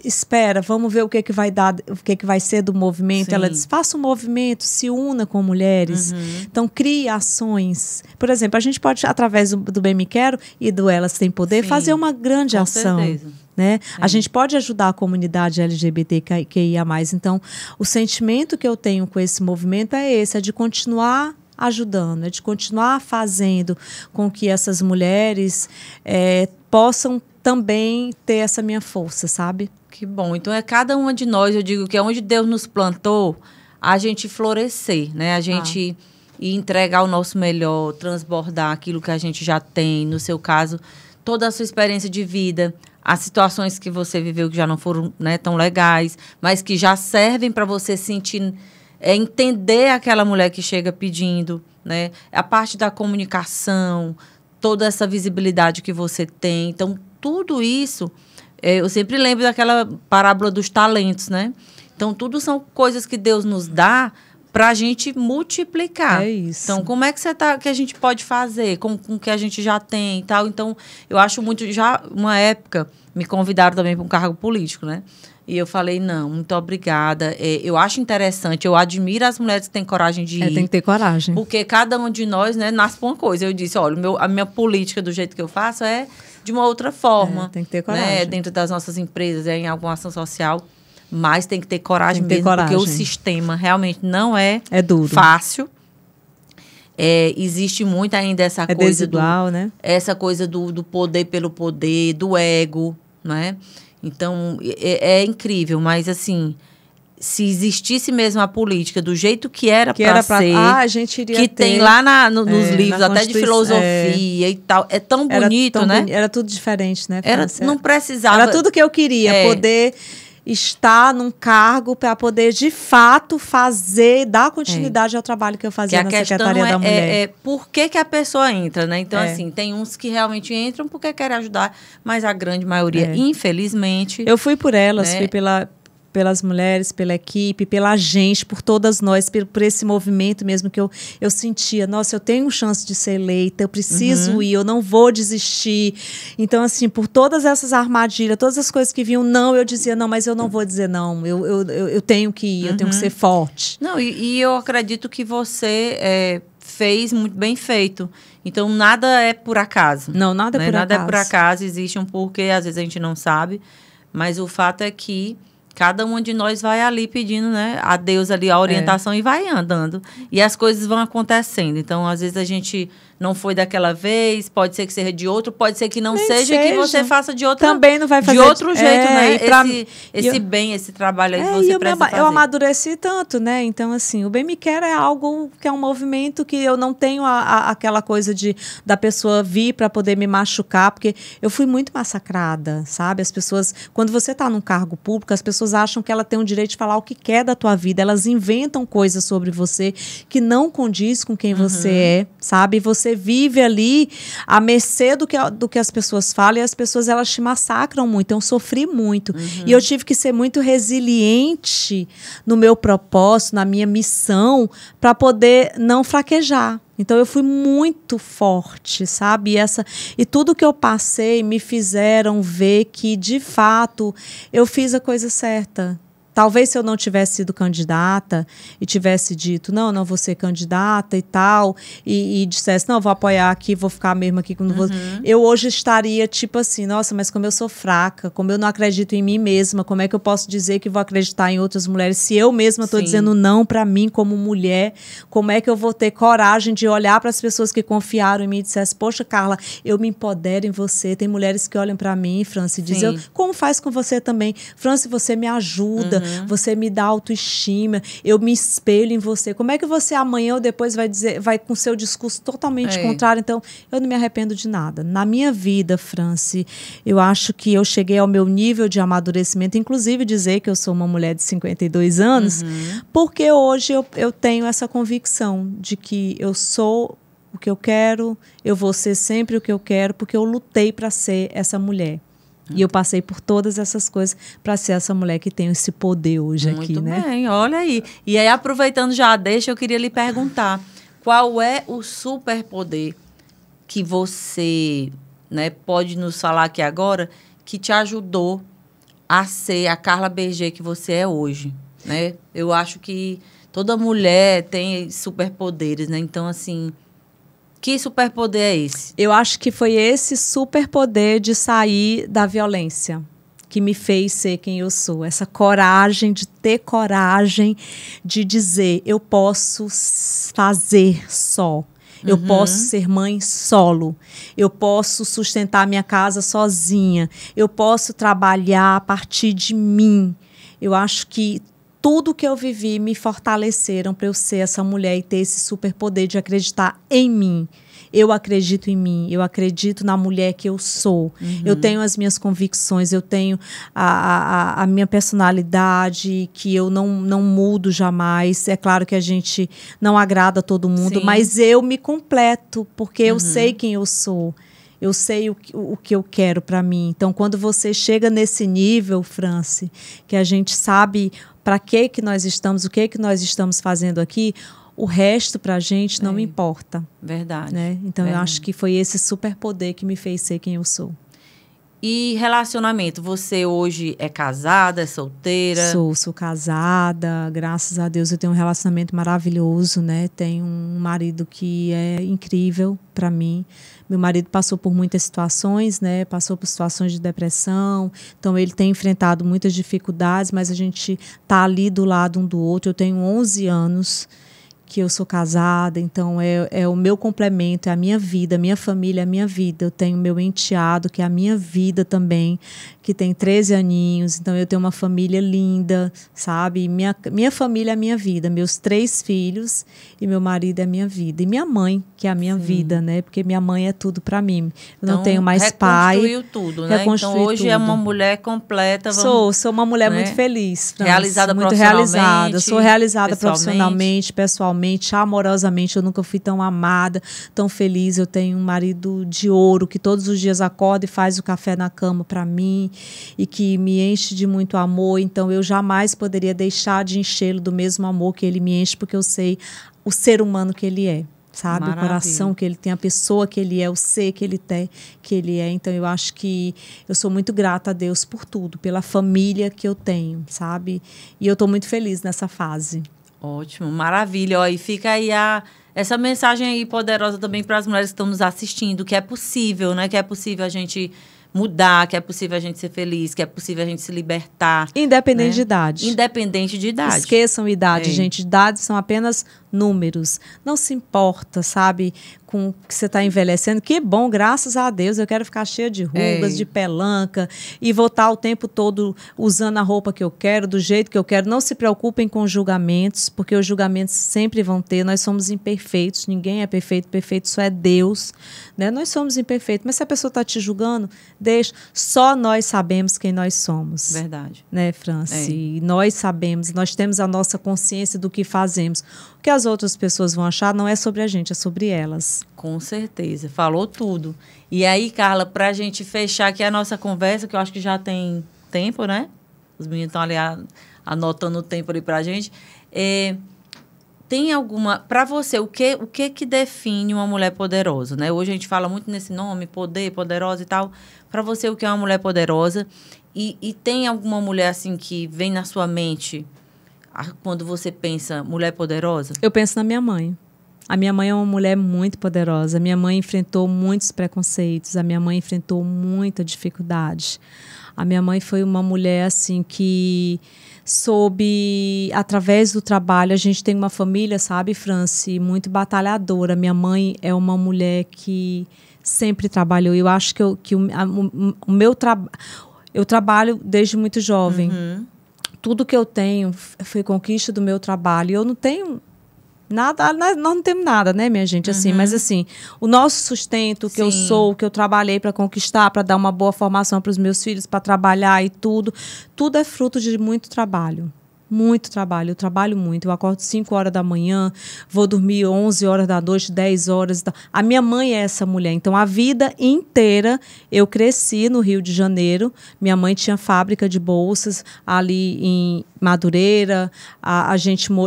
espera, vamos ver o que vai dar, o que vai ser do movimento. Ela disse, faça um movimento, se una com mulheres, então crie ações. Por exemplo, a gente pode, através do Bem Me Quero e do Elas Têm Poder, fazer uma grande ação. Certeza. Né? A gente pode ajudar a comunidade LGBTQIA+. Então, o sentimento que eu tenho com esse movimento é esse, é de continuar ajudando, é de continuar fazendo com que essas mulheres possam também ter essa minha força, sabe? Que bom. Então, é cada uma de nós, eu digo que é onde Deus nos plantou, a gente florescer, né? A gente ir entregar o nosso melhor, transbordar aquilo que a gente já tem, no seu caso, toda a sua experiência de vida, as situações que você viveu que já não foram, né, tão legais, mas que já servem para você sentir, entender aquela mulher que chega pedindo, né? A parte da comunicação, toda essa visibilidade que você tem. Então, tudo isso, eu sempre lembro daquela parábola dos talentos, né? Então, tudo são coisas que Deus nos dá para a gente multiplicar. É isso. Então, como é que a gente pode fazer com o que a gente já tem e tal? Então, eu acho muito... Já uma época, me convidaram também para um cargo político, né? E eu falei, não, muito obrigada. Eu acho interessante, eu admiro as mulheres que têm coragem de ir. Tem que ter coragem. Porque cada um de nós, né, nasce por uma coisa. Eu disse, olha, a minha política do jeito que eu faço é de uma outra forma. Tem que ter coragem. Né? Dentro das nossas empresas, em alguma ação social. Mas tem que ter coragem mesmo, porque o sistema realmente não é duro. Fácil. Existe muito ainda essa coisa desigual, né? Essa coisa do poder pelo poder, do ego, né? Então, é incrível, mas assim, se existisse mesmo a política do jeito que era para ser, a gente iria que ter, tem lá nos livros, até de filosofia e tal, é tão bonito, né? Era tudo diferente, né? Não precisava. Era tudo que eu queria, poder estar num cargo para poder, de fato, dar continuidade ao trabalho que eu fazia na Secretaria da Mulher. Por que a pessoa entra, né? Então, assim, tem uns que realmente entram porque querem ajudar, mas a grande maioria, infelizmente... Eu fui por elas, fui pelas mulheres, pela equipe, pela gente, por todas nós, por esse movimento mesmo que eu sentia. Nossa, eu tenho chance de ser eleita, eu preciso ir, eu não vou desistir. Então, assim, por todas essas armadilhas, todas as coisas que vinham, não, eu dizia, não, mas eu não vou dizer não. Eu tenho que ir, eu tenho que ser forte. Não, e eu acredito que você fez muito bem feito. Então, nada é por acaso. Não, nada é por acaso. Nada é por acaso, existe um porquê, às vezes a gente não sabe. Mas o fato é que cada uma de nós vai ali pedindo, né, a Deus ali a orientação e vai andando. E as coisas vão acontecendo. Então, às vezes a gente não foi daquela vez, pode ser que seja de outro, pode ser que não seja, que você faça de outra. Também não vai fazer de outro jeito, né? Esse bem, esse trabalho aí que você precisa fazer. Eu amadureci tanto, né? Então, assim, o Bem Me Quer é algo que é um movimento que eu não tenho aquela coisa da pessoa vir para poder me machucar, porque eu fui muito massacrada, sabe? As pessoas, quando você está num cargo público, as pessoas acham que ela tem o direito de falar o que quer da tua vida, elas inventam coisas sobre você que não condiz com quem você é, sabe? E você vive ali à mercê do que as pessoas falam, e as pessoas, elas te massacram muito. Eu sofri muito. E eu tive que ser muito resiliente no meu propósito, na minha missão, para poder não fraquejar. Então, eu fui muito forte, sabe? E tudo que eu passei me fizeram ver que, de fato, eu fiz a coisa certa. Talvez se eu não tivesse sido candidata e tivesse dito, não vou ser candidata e tal, e dissesse, não, vou apoiar aqui, vou ficar mesmo aqui. Eu hoje estaria tipo assim, nossa, mas como eu sou fraca, como eu não acredito em mim mesma, como é que eu posso dizer que vou acreditar em outras mulheres se eu mesma estou dizendo não para mim como mulher? Como é que eu vou ter coragem de olhar para as pessoas que confiaram em mim e dissessem, poxa, Carla, eu me empodero em você. Tem mulheres que olham para mim, Franci, e dizem, como faz com você também? Franci, você me ajuda. Você me dá autoestima, eu me espelho em você. Como é que você amanhã ou depois vai com seu discurso totalmente contrário? Então, eu não me arrependo de nada. Na minha vida, Franci, eu acho que eu cheguei ao meu nível de amadurecimento, inclusive dizer que eu sou uma mulher de 52 anos, porque hoje eu tenho essa convicção de que eu sou o que eu quero, eu vou ser sempre o que eu quero, porque eu lutei para ser essa mulher. E eu passei por todas essas coisas para ser essa mulher que tem esse poder hoje aqui, né? Muito bem, olha aí. E aí, aproveitando já deixa, eu queria lhe perguntar, qual é o superpoder que você, né, pode nos falar aqui agora, que te ajudou a ser a Carla Berger que você é hoje, né? Eu acho que toda mulher tem superpoderes, né? Então, assim... Que superpoder é esse? Eu acho que foi esse superpoder de sair da violência que me fez ser quem eu sou. Essa coragem, de ter coragem de dizer, eu posso fazer só. Eu posso ser mãe solo. Eu posso sustentar minha casa sozinha. Eu posso trabalhar a partir de mim. Eu acho que tudo que eu vivi me fortaleceram para eu ser essa mulher e ter esse superpoder de acreditar em mim. Eu acredito em mim, eu acredito na mulher que eu sou. Eu tenho as minhas convicções, eu tenho a minha personalidade, que eu não mudo jamais. É claro que a gente não agrada todo mundo, mas eu me completo, porque eu sei quem eu sou. Eu sei o que eu quero para mim. Então, quando você chega nesse nível, Franci, que a gente sabe para que nós estamos, o que nós estamos fazendo aqui, o resto para a gente não importa. Verdade. Né? Então, eu acho que foi esse superpoder que me fez ser quem eu sou. E relacionamento? Você hoje é casada, é solteira? Sou casada, graças a Deus eu tenho um relacionamento maravilhoso, né? Tenho um marido que é incrível para mim. Meu marido passou por muitas situações, né? Passou por situações de depressão, então ele tem enfrentado muitas dificuldades, mas a gente tá ali do lado um do outro. Eu tenho 11 anos que eu sou casada, então é o meu complemento, é a minha vida, a minha família, a minha vida. Eu tenho meu enteado, que é a minha vida também, que tem 13 aninhos, então eu tenho uma família linda, sabe? Minha família é a minha vida, meus 3 filhos e meu marido é a minha vida. E minha mãe, que é a minha vida, né? Porque minha mãe é tudo para mim. Eu não tenho mais pai. Reconstruiu tudo, né? Então hoje é uma mulher completa. Sou uma mulher muito feliz, França, realizada muito profissionalmente. Realizada. Sou realizada profissionalmente, pessoalmente, amorosamente. Eu nunca fui tão amada, tão feliz. Eu tenho um marido de ouro que todos os dias acorda e faz o café na cama para mim e que me enche de muito amor. Então eu jamais poderia deixar de enchê-lo do mesmo amor que ele me enche, porque eu sei o ser humano que ele é. Sabe? Maravilha. O coração que ele tem, a pessoa que ele é, o ser que ele tem, que ele é. Então, eu acho que eu sou muito grata a Deus por tudo, pela família que eu tenho, sabe? E eu estou muito feliz nessa fase. Ótimo, maravilha. Ó, e fica aí essa mensagem aí poderosa também para as mulheres que estão nos assistindo, que é possível, né? Que é possível a gente mudar, que é possível a gente ser feliz, que é possível a gente se libertar. Independente, né? De idade. Independente de idade. Esqueçam idade, gente. Idades são apenas números. Não se importa, sabe, com que você está envelhecendo. Que bom, graças a Deus. Eu quero ficar cheia de rugas, de pelanca e vou estar o tempo todo usando a roupa que eu quero, do jeito que eu quero. Não se preocupem com julgamentos, porque os julgamentos sempre vão ter. Nós somos imperfeitos. Ninguém é perfeito. Perfeito só é Deus, né? Nós somos imperfeitos. Mas se a pessoa está te julgando, deixa. Só nós sabemos quem nós somos. Verdade. Né, Franci? E nós sabemos, nós temos a nossa consciência do que fazemos. O que as outras pessoas vão achar não é sobre a gente, é sobre elas. Com certeza, falou tudo. E aí, Carla, para a gente fechar aqui a nossa conversa, que eu acho que já tem tempo, né? Os meninos estão ali anotando o tempo ali para a gente. Tem alguma... Para você, o que define uma mulher poderosa, né? Hoje a gente fala muito nesse nome, poder, poderosa e tal. Para você, o que é uma mulher poderosa? E tem alguma mulher, assim, que vem na sua mente quando você pensa mulher poderosa? Eu penso na minha mãe. A minha mãe é uma mulher muito poderosa. A minha mãe enfrentou muitos preconceitos. A minha mãe enfrentou muita dificuldade. A minha mãe foi uma mulher, assim, que soube, através do trabalho, a gente tem uma família, sabe, Franci, muito batalhadora. Minha mãe é uma mulher que sempre trabalhou. Eu acho que o meu trabalho... Eu trabalho desde muito jovem. Uhum. Tudo que eu tenho foi conquista do meu trabalho. Eu não tenho nada, nós não temos nada, né, minha gente? Assim, mas assim, o nosso sustento, o que eu sou, o que eu trabalhei para conquistar, para dar uma boa formação para os meus filhos, para trabalhar e tudo é fruto de muito trabalho. Muito trabalho, eu trabalho muito. Eu acordo 5 horas da manhã, vou dormir 11 horas da noite, 10 horas. A minha mãe é essa mulher. Então, a vida inteira, eu cresci no Rio de Janeiro. Minha mãe tinha fábrica de bolsas ali em Madureira.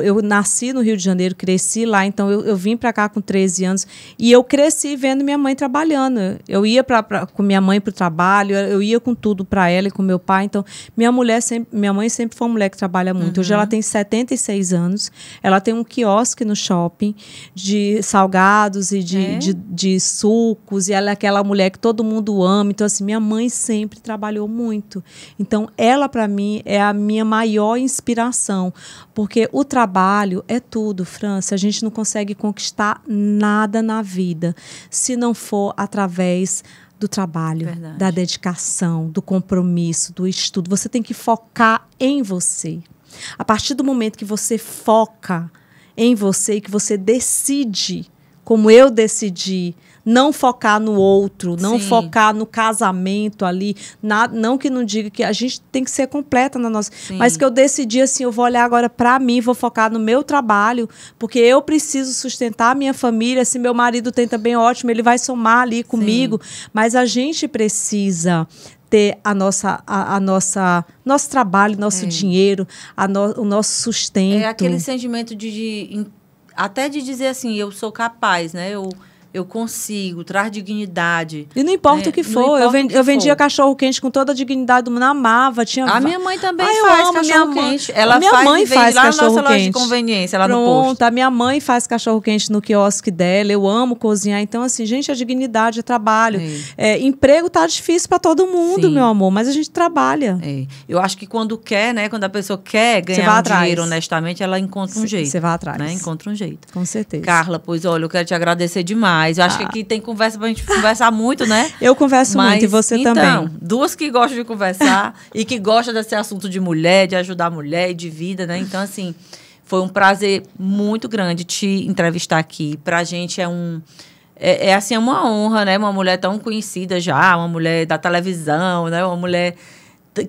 Eu nasci no Rio de Janeiro, cresci lá. Então, eu vim para cá com 13 anos. E eu cresci vendo minha mãe trabalhando. Eu ia com minha mãe para o trabalho, eu ia com tudo para ela e com meu pai. Então, minha mãe sempre foi uma mulher que trabalha muito. Hoje ela tem 76 anos, ela tem um quiosque no shopping de salgados e de sucos, e ela é aquela mulher que todo mundo ama. Então, assim, minha mãe sempre trabalhou muito. Então, ela, para mim, é a minha maior inspiração, porque o trabalho é tudo, França. A gente não consegue conquistar nada na vida se não for através do trabalho, da dedicação, do compromisso, do estudo. Você tem que focar em você. A partir do momento que você foca em você, que você decide, como eu decidi, não focar no outro, não focar no casamento ali, não que não diga que a gente tem que ser completa na nossa... Mas que eu decidi assim, eu vou olhar agora para mim, vou focar no meu trabalho, porque eu preciso sustentar a minha família. Se meu marido tem também, ótimo, ele vai somar ali comigo. Mas a gente precisa ter nosso trabalho, nosso dinheiro, o nosso sustento. É aquele sentimento até de dizer assim, eu sou capaz, né? eu consigo, traz dignidade. E não importa o que for. Eu vendia cachorro-quente com toda a dignidade do mundo, amava. A minha mãe também faz cachorro-quente. Ela minha mãe faz lá na nossa loja de cachorro-quente. conveniência, lá Pronto, no posto. A minha mãe faz cachorro-quente no quiosque dela. Eu amo cozinhar. Então, assim, gente, a dignidade, é trabalho. Emprego tá difícil para todo mundo, meu amor, mas a gente trabalha. Eu acho que quando quer, né? Quando a pessoa quer ganhar dinheiro honestamente, ela encontra um jeito. Você vai atrás. Né? Encontra um jeito. Com certeza. Carla, pois olha, eu quero te agradecer demais. Eu acho que aqui tem conversa pra gente conversar muito, né? Eu converso muito e você também. Então, duas que gostam de conversar e que gostam desse assunto de mulher, de ajudar a mulher e de vida, né? Então, assim, foi um prazer muito grande te entrevistar aqui. Pra gente assim, é uma honra, né? Uma mulher tão conhecida já, uma mulher da televisão, né? Uma mulher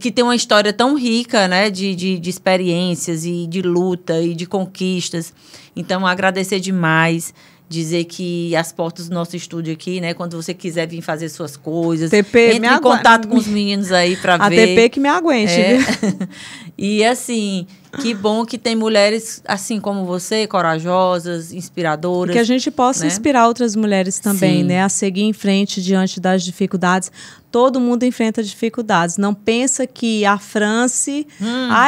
que tem uma história tão rica, né? De experiências e de luta e de conquistas. Então, agradecer demais. Dizer que as portas do nosso estúdio aqui, né? Quando você quiser vir fazer suas coisas, entre em contato com os meninos aí para ver. A TP que me aguente, viu? E assim, que bom que tem mulheres assim como você, corajosas, inspiradoras. E que a gente possa inspirar outras mulheres também, né? A seguir em frente diante das dificuldades. Todo mundo enfrenta dificuldades. Não pensa que a France,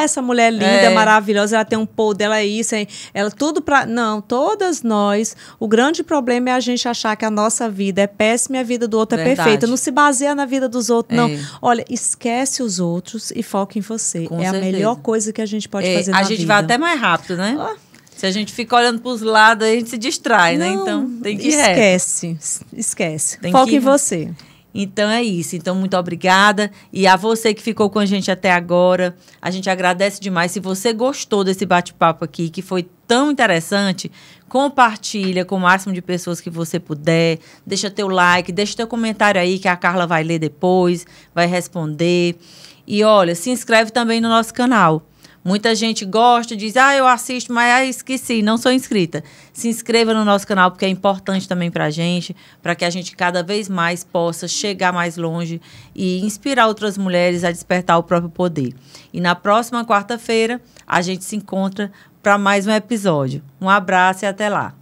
essa mulher linda, maravilhosa, ela tem um poder, ela é isso, ela tudo para... Não, todas nós, o grande problema é a gente achar que a nossa vida é péssima e a vida do outro é perfeita. Não se baseia na vida dos outros, não. Olha, esquece os outros e foca em você. Com certeza. A melhor coisa que a gente pode fazer na vida. A gente vai até mais rápido, né? Se a gente fica olhando para os lados, a gente se distrai, né? Então, tem que ir reto. Esquece. Foca em você. Então, é isso. Então, muito obrigada. E a você que ficou com a gente até agora, a gente agradece demais. Se você gostou desse bate-papo aqui, que foi tão interessante, compartilha com o máximo de pessoas que você puder. Deixa teu like, deixa teu comentário aí, que a Carla vai ler depois, vai responder. E, olha, se inscreve também no nosso canal. Muita gente gosta, diz, eu assisto, mas esqueci, não sou inscrita. Se inscreva no nosso canal, porque é importante também pra gente, para que a gente cada vez mais possa chegar mais longe e inspirar outras mulheres a despertar o próprio poder. E na próxima quarta-feira, a gente se encontra para mais um episódio. Um abraço e até lá.